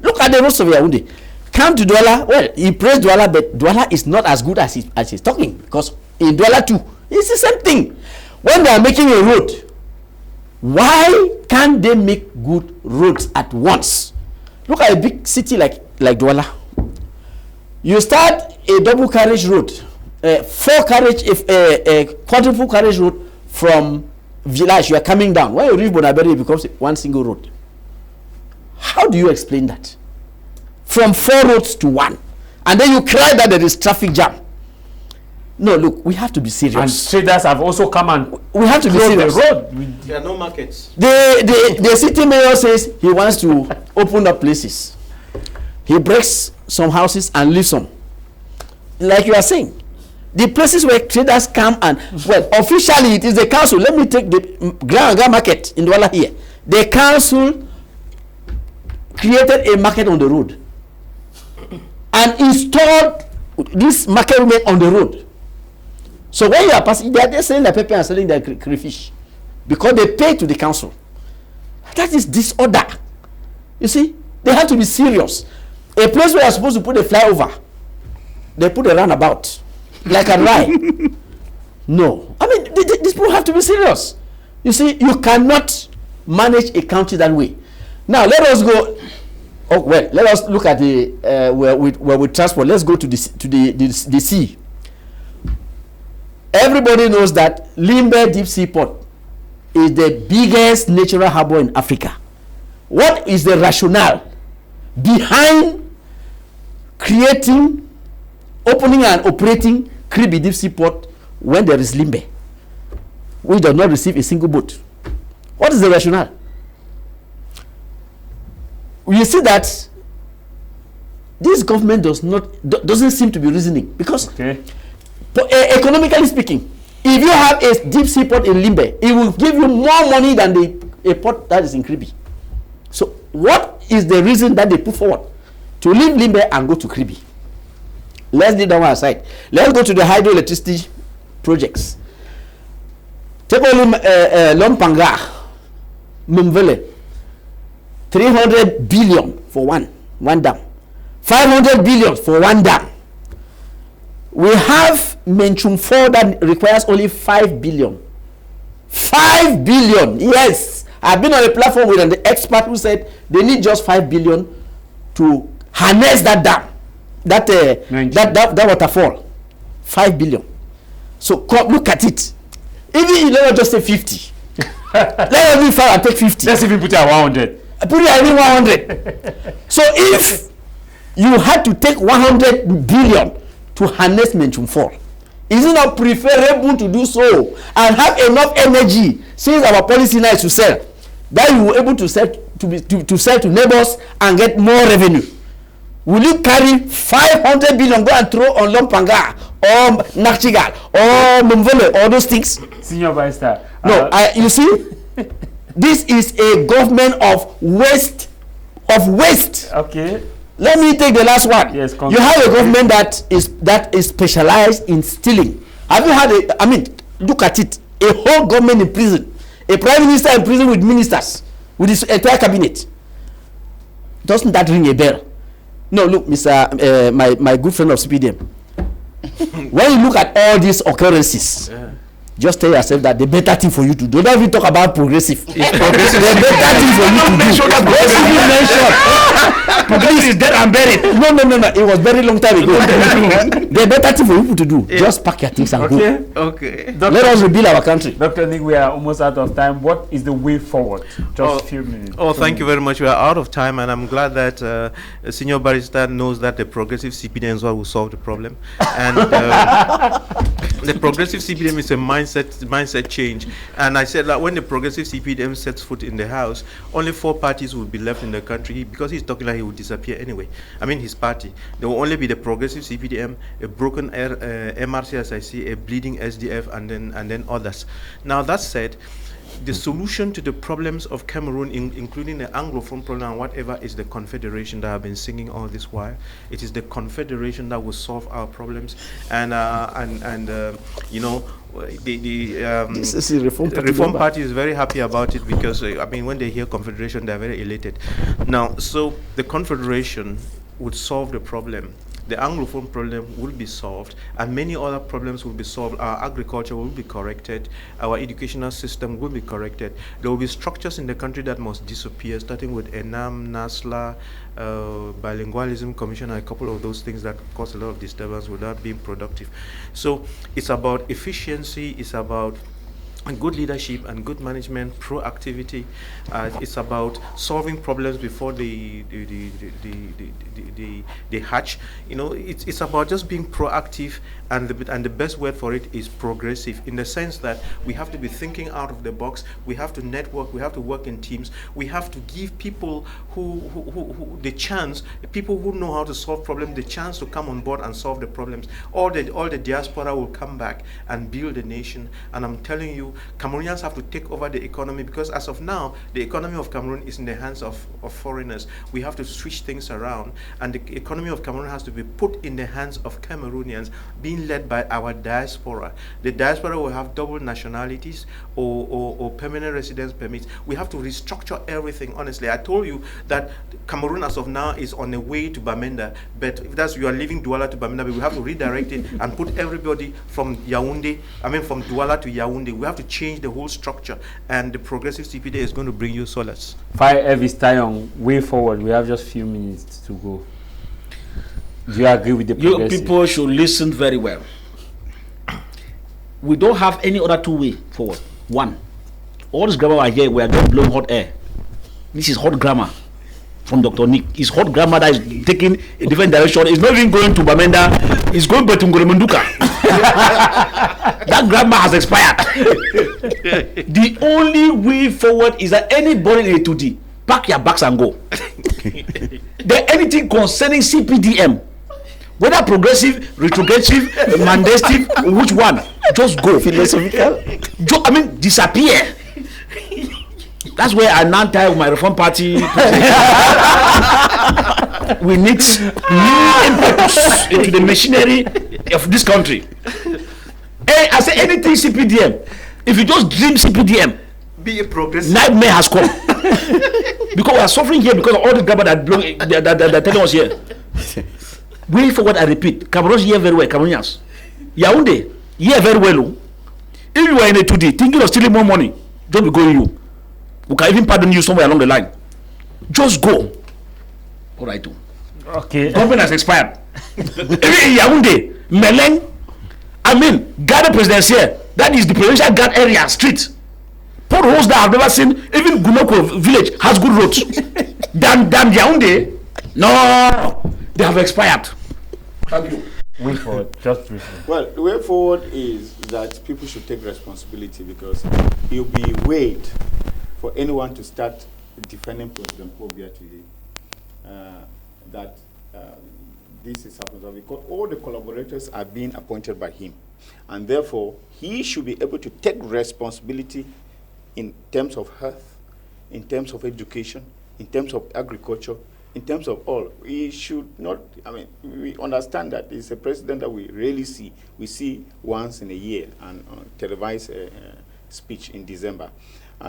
Look at the roads of Yaoundé. Come to Douala. Well, he praised Douala, but Douala is not as good as he's talking, because in Douala too, it's the same thing. When they are making a road, why can't they make good roads at once? Look at a big city like Douala. You start a double carriage road, quadruple carriage road from village. You are coming down. When you reach Bonaberi, it becomes one single road. How do you explain that? From 4 roads to 1, and then you cry that there is traffic jam. No, look, we have to be serious. And traders have also come and we have to be serious. The road. There are no markets. The city mayor says he wants to open up places. He breaks some houses and leaves some. Like you are saying, the places where traders come and, well, officially it is the council. Let me take the Grand market in Douala here. The council created a market on the road and installed this market women on the road. So when you are passing, they are selling their pepper and selling their crayfish because they pay to the council. That is disorder. You see, they have to be serious. A place where you are supposed to put a flyover, they put a roundabout like a ride. No, I mean these people have to be serious. You see, you cannot manage a country that way. Now let us go. Oh well, let us look at the where we transport. Let's go to the sea. Everybody knows that Limbe Deep Sea Port is the biggest natural harbor in Africa. What is the rationale behind creating, opening and operating Kribi Deep Sea Port when there is Limbe, which does not receive a single boat? What is the rationale? You see that this government doesn't seem to be reasoning, because economically speaking, if you have a deep sea port in Limbe, it will give you more money than a port that is in Kribi. So what is the reason that they put forward to leave Limbe and go to Kribi? Let's leave that one aside. Let's go to the hydroelectricity projects. Take only Lompanga, Mumvele. 300 billion for one dam, 500 billion for one dam. We have Menchum 4 that requires only 5 billion. 5 billion, yes. I've been on a platform with an expert who said they need just 5 billion to harness that dam, that waterfall. 5 billion. So come look at it. Even let us just say 50. Let us be fair and take 50. Let's even put it at 100. Put it at 100. So if you had to take 100 billion to harness Menchum 4, is it not preferable to do so and have enough energy, since our policy now is to sell, that you were able to sell to sell to neighbors and get more revenue? Will you carry 500 billion, go and throw on Lompanga or Nakchigal or Mumvele, all those things? Senior Vice Star. No, you see, this is a government of waste. Okay. Let me take the last one. Yes, you have a government that is specialized in stealing. Have you had I mean, look at it. A whole government in prison. A prime minister in prison with ministers, with his entire cabinet. Doesn't that ring a bell? No, look, Mr. My good friend of CPDM. When you look at all these occurrences, just tell yourself that the better thing for you to do. Don't even talk about progressive. It's progressive. The better thing for you to do. Progressive is dead and buried. No. It was very long time ago. The better thing for people to do. Just pack your things and go. Okay. Let us rebuild our country. Dr. Nick, we are almost out of time. What is the way forward? Just a few minutes. Thank you very much. We are out of time, and I'm glad that Senior Barrister knows that the progressive CPDM is what will solve the problem. And the progressive CPDM is a mindset mindset change. And I said that when the progressive CPDM sets foot in the house, only 4 parties will be left in the country, because he's talking like he will disappear anyway. I mean, his party. There will only be the progressive CPDM, a broken MRC, as I see, a bleeding SDF, and then others. Now, that said, the solution to the problems of Cameroon, including the Anglophone problem and whatever, is the Confederation that I've been singing all this while. It is the Confederation that will solve our problems, and you know, the Reform Party is very happy about it, because I mean, when they hear Confederation, they're very elated. Now, so the Confederation would solve the problem. The Anglophone problem will be solved, and many other problems will be solved. Our agriculture will be corrected. Our educational system will be corrected. There will be structures in the country that must disappear, starting with ENAM, NASLA, Bilingualism Commission, and a couple of those things that cause a lot of disturbance without being productive. So it's about efficiency, it's about good leadership and good management, proactivity. It's about solving problems before they hatch. You know, it's about just being proactive, and the best word for it is progressive, in the sense that we have to be thinking out of the box. We have to network. We have to work in teams. We have to give people who the chance, people who know how to solve problems, the chance to come on board and solve the problems. All the diaspora will come back and build a nation. And I'm telling you, Cameroonians have to take over the economy, because as of now, the economy of Cameroon is in the hands of foreigners. We have to switch things around, and the economy of Cameroon has to be put in the hands of Cameroonians, being led by our diaspora. The diaspora will have double nationalities or permanent residence permits. We have to restructure everything, honestly. I told you that Cameroon as of now is on the way to Bamenda, but if that's, you are leaving Douala to Bamenda, but we have to redirect it and put everybody from from Douala to Yaoundé. We have to change the whole structure, and the progressive CPD is going to bring you solace. Fire Elvis Tayon, way forward. We have just few minutes to go. Do you agree with the progressive? You people should listen very well. We don't have any other two way forward. One, all this grammar I hear, we are just blowing hot air. This is hot grammar from Dr. Nick. It's hot grammar that is taking a different direction. It's not even going to Bamenda. It's going back to Ngolomunduka. That grammar has expired. The only way forward is that anybody in A2D, pack your bags and go. There anything concerning CPDM, whether progressive, retrogressive, mandestive, which one, just go. Philosophical. I mean, disappear. That's where I now tie with my Reform Party. We need new impetus into the machinery of this country. Hey, I say anything CPDM. If you just dream CPDM, be a progressive. Nightmare has come. Because we are suffering here because of all the grammar that telling us here. Way forward, I repeat, Cameroons hear very well, Cameroonians. Yaoundé, hear very well. If you are in a 2D thinking of stealing more money, don't be going you. We can even pardon you somewhere along the line. Just go. All right, too. Okay. Government has expired. Even in Yaoundé, Meleng, Garde Presidentielle, that is the provincial guard area, street. Potholes that I've never seen, even Gunoko village has good roads. Than Yaoundé, no, they have expired. Thank you. Way forward, just briefly. Well, the way forward is that people should take responsibility, because it will be weird for anyone to start defending President Paul Biya today. This is happening because all the collaborators are being appointed by him, and therefore he should be able to take responsibility in terms of health, in terms of education, in terms of agriculture, in terms of all. We should not, we understand that he's a president that we rarely see. We see once in a year and televised speech in December.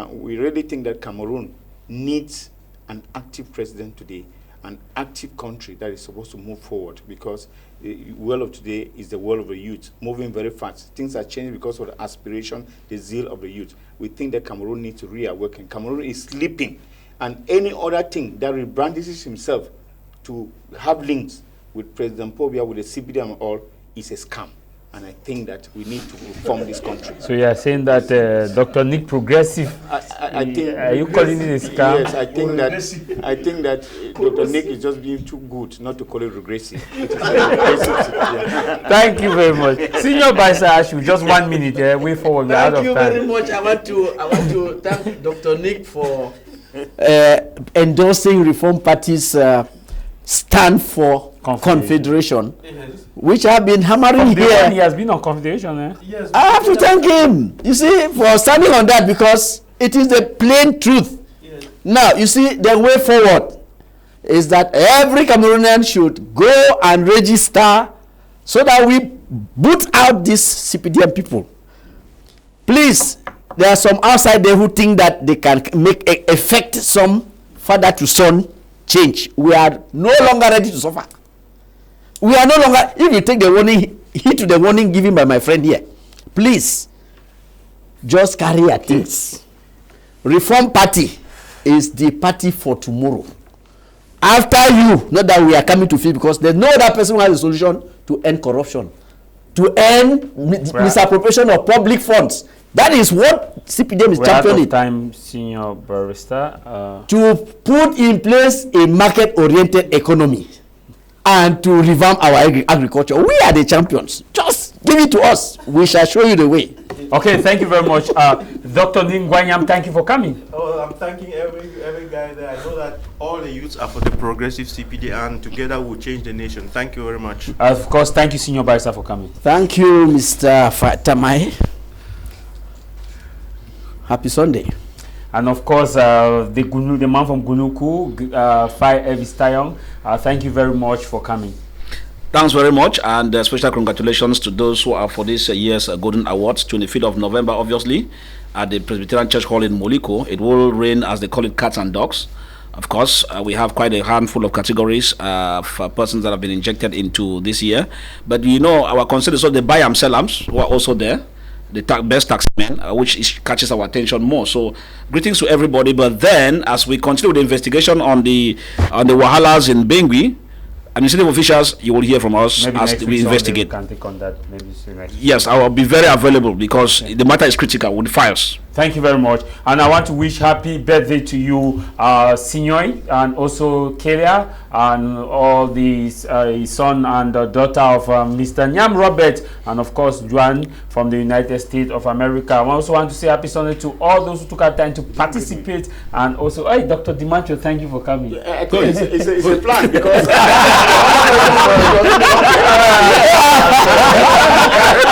We really think that Cameroon needs an active president today, an active country that is supposed to move forward, because the world of today is the world of the youth, moving very fast. Things are changing because of the aspiration, the zeal of the youth. We think that Cameroon needs to reawaken. Cameroon is sleeping, and any other thing that rebrandishes himself to have links with President Paul Biya, with the CPD and all, is a scam. And I think that we need to reform this country. So you are saying that Dr. Nick progressive, I think, are you calling it a scam? Yes, I think that Dr. Nick is just being too good not to call it regressive. Thank you very much. Senior Vice Chancellor, just 1 minute. Way forward. We're out of Thank you time. very much. I want to thank Dr. Nick for endorsing Reform Party's stand for Confederation, which I've been hammering here. He has been on Confederation. Yes, I have to thank him, you see, for standing on that, because it is the plain truth. yes. Now, you see, the way forward is that every Cameroonian should go and register so that we boot out these CPDM people. Please, there are some outside there who think that they can effect some father to son change. We are no longer ready to suffer. We are no longer, if you take the warning, heed to the warning given by my friend here, please, just carry your things. Reform Party is the party for tomorrow. After you, not that we are coming to feel, because there's no other person who has a solution to end corruption, to end misappropriation of public funds. That is what CPDM is championing. Out of time, Senior Barrister. To put in place a market-oriented economy and to revamp our agriculture. We are the champions. Just give it to us. We shall show you the way. Okay, thank you very much. Dr. Ningwanyam, thank you for coming. Oh, I'm thanking every guy there. I know that all the youths are for the progressive CPD, and together we'll change the nation. Thank you very much. Of course, thank you, Senior Barrister, for coming. Thank you, Mr. Tah Mai. Happy Sunday. And of course, the man from Gunuku, Fai Elvis Tayong, thank you very much for coming. Thanks very much, and special congratulations to those who are for this year's Golden Awards, 25th of November, obviously, at the Presbyterian Church Hall in Moliko. It will reign, as they call it, cats and dogs. Of course, we have quite a handful of categories for persons that have been injected into this year. But you know, our concern is also the BIYA Salams, who are also there, the best taxmen, which catches our attention more. So, greetings to everybody. But then, as we continue with the investigation on the Wahalas in Bengui, administrative officials, you will hear from us Maybe as we investigate. We can take on that. Maybe next. Yes, I will be very available, because the matter is critical with files. Thank you very much. And I want to wish happy birthday to you, Sinyoy, and also Kelia, and all the son and daughter of Mr. Nyam Robert, and of course, Juan from the United States of America. I also want to say happy Sunday to all those who took our time to participate. And also, hey, Dr. Dimancho, thank you for coming. I think it's a plan, because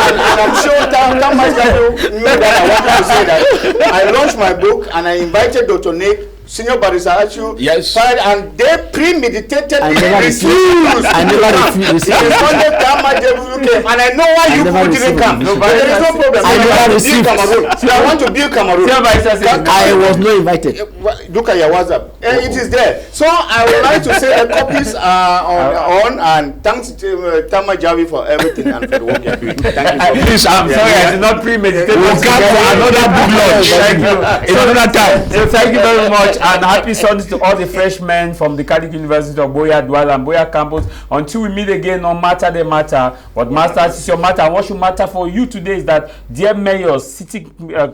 and I'm sure Tah Mai Jarvis knew that I wanted to say that. I launched my book and I invited Dr. Nick, Senior Barrister Achu, yes, and they premeditated I it. never refused. I never refused. It is Sunday Tah Mai Jarvis came, and I know why you people didn't come. There is no problem. I never received. I want to build Cameroon. I was not invited. Look at your WhatsApp. It is there. So I would like to say the copies are on, and thanks to Tah Mai Jarvis for everything and for the work you're doing. Thank you. Please, I'm sorry, I did not premeditate. We'll come for another book launch. Thank you. Another time. So thank you very much, and happy Sunday to all the freshmen from the Catholic University of Boya, Douala, and Boya campus. Until we meet again, no matter the matter, what matters is your matter. And what should matter for you today is that, dear mayors, city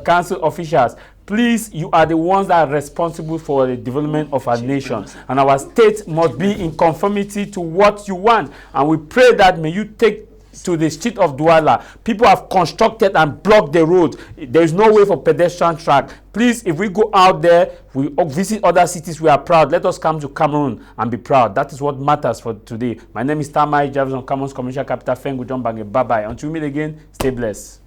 council officials, please, you are the ones that are responsible for the development of our nation. And our state must be in conformity to what you want. And we pray that may you take to the street of Douala. People have constructed and blocked the road. There is no way for pedestrian track. Please, if we go out there, we visit other cities, we are proud. Let us come to Cameroon and be proud. That is what matters for today. My name is Tah Mai Jarvis on Cameroon's commercial capital, Fengu John Bange. Bye-bye. Until we meet again, stay blessed.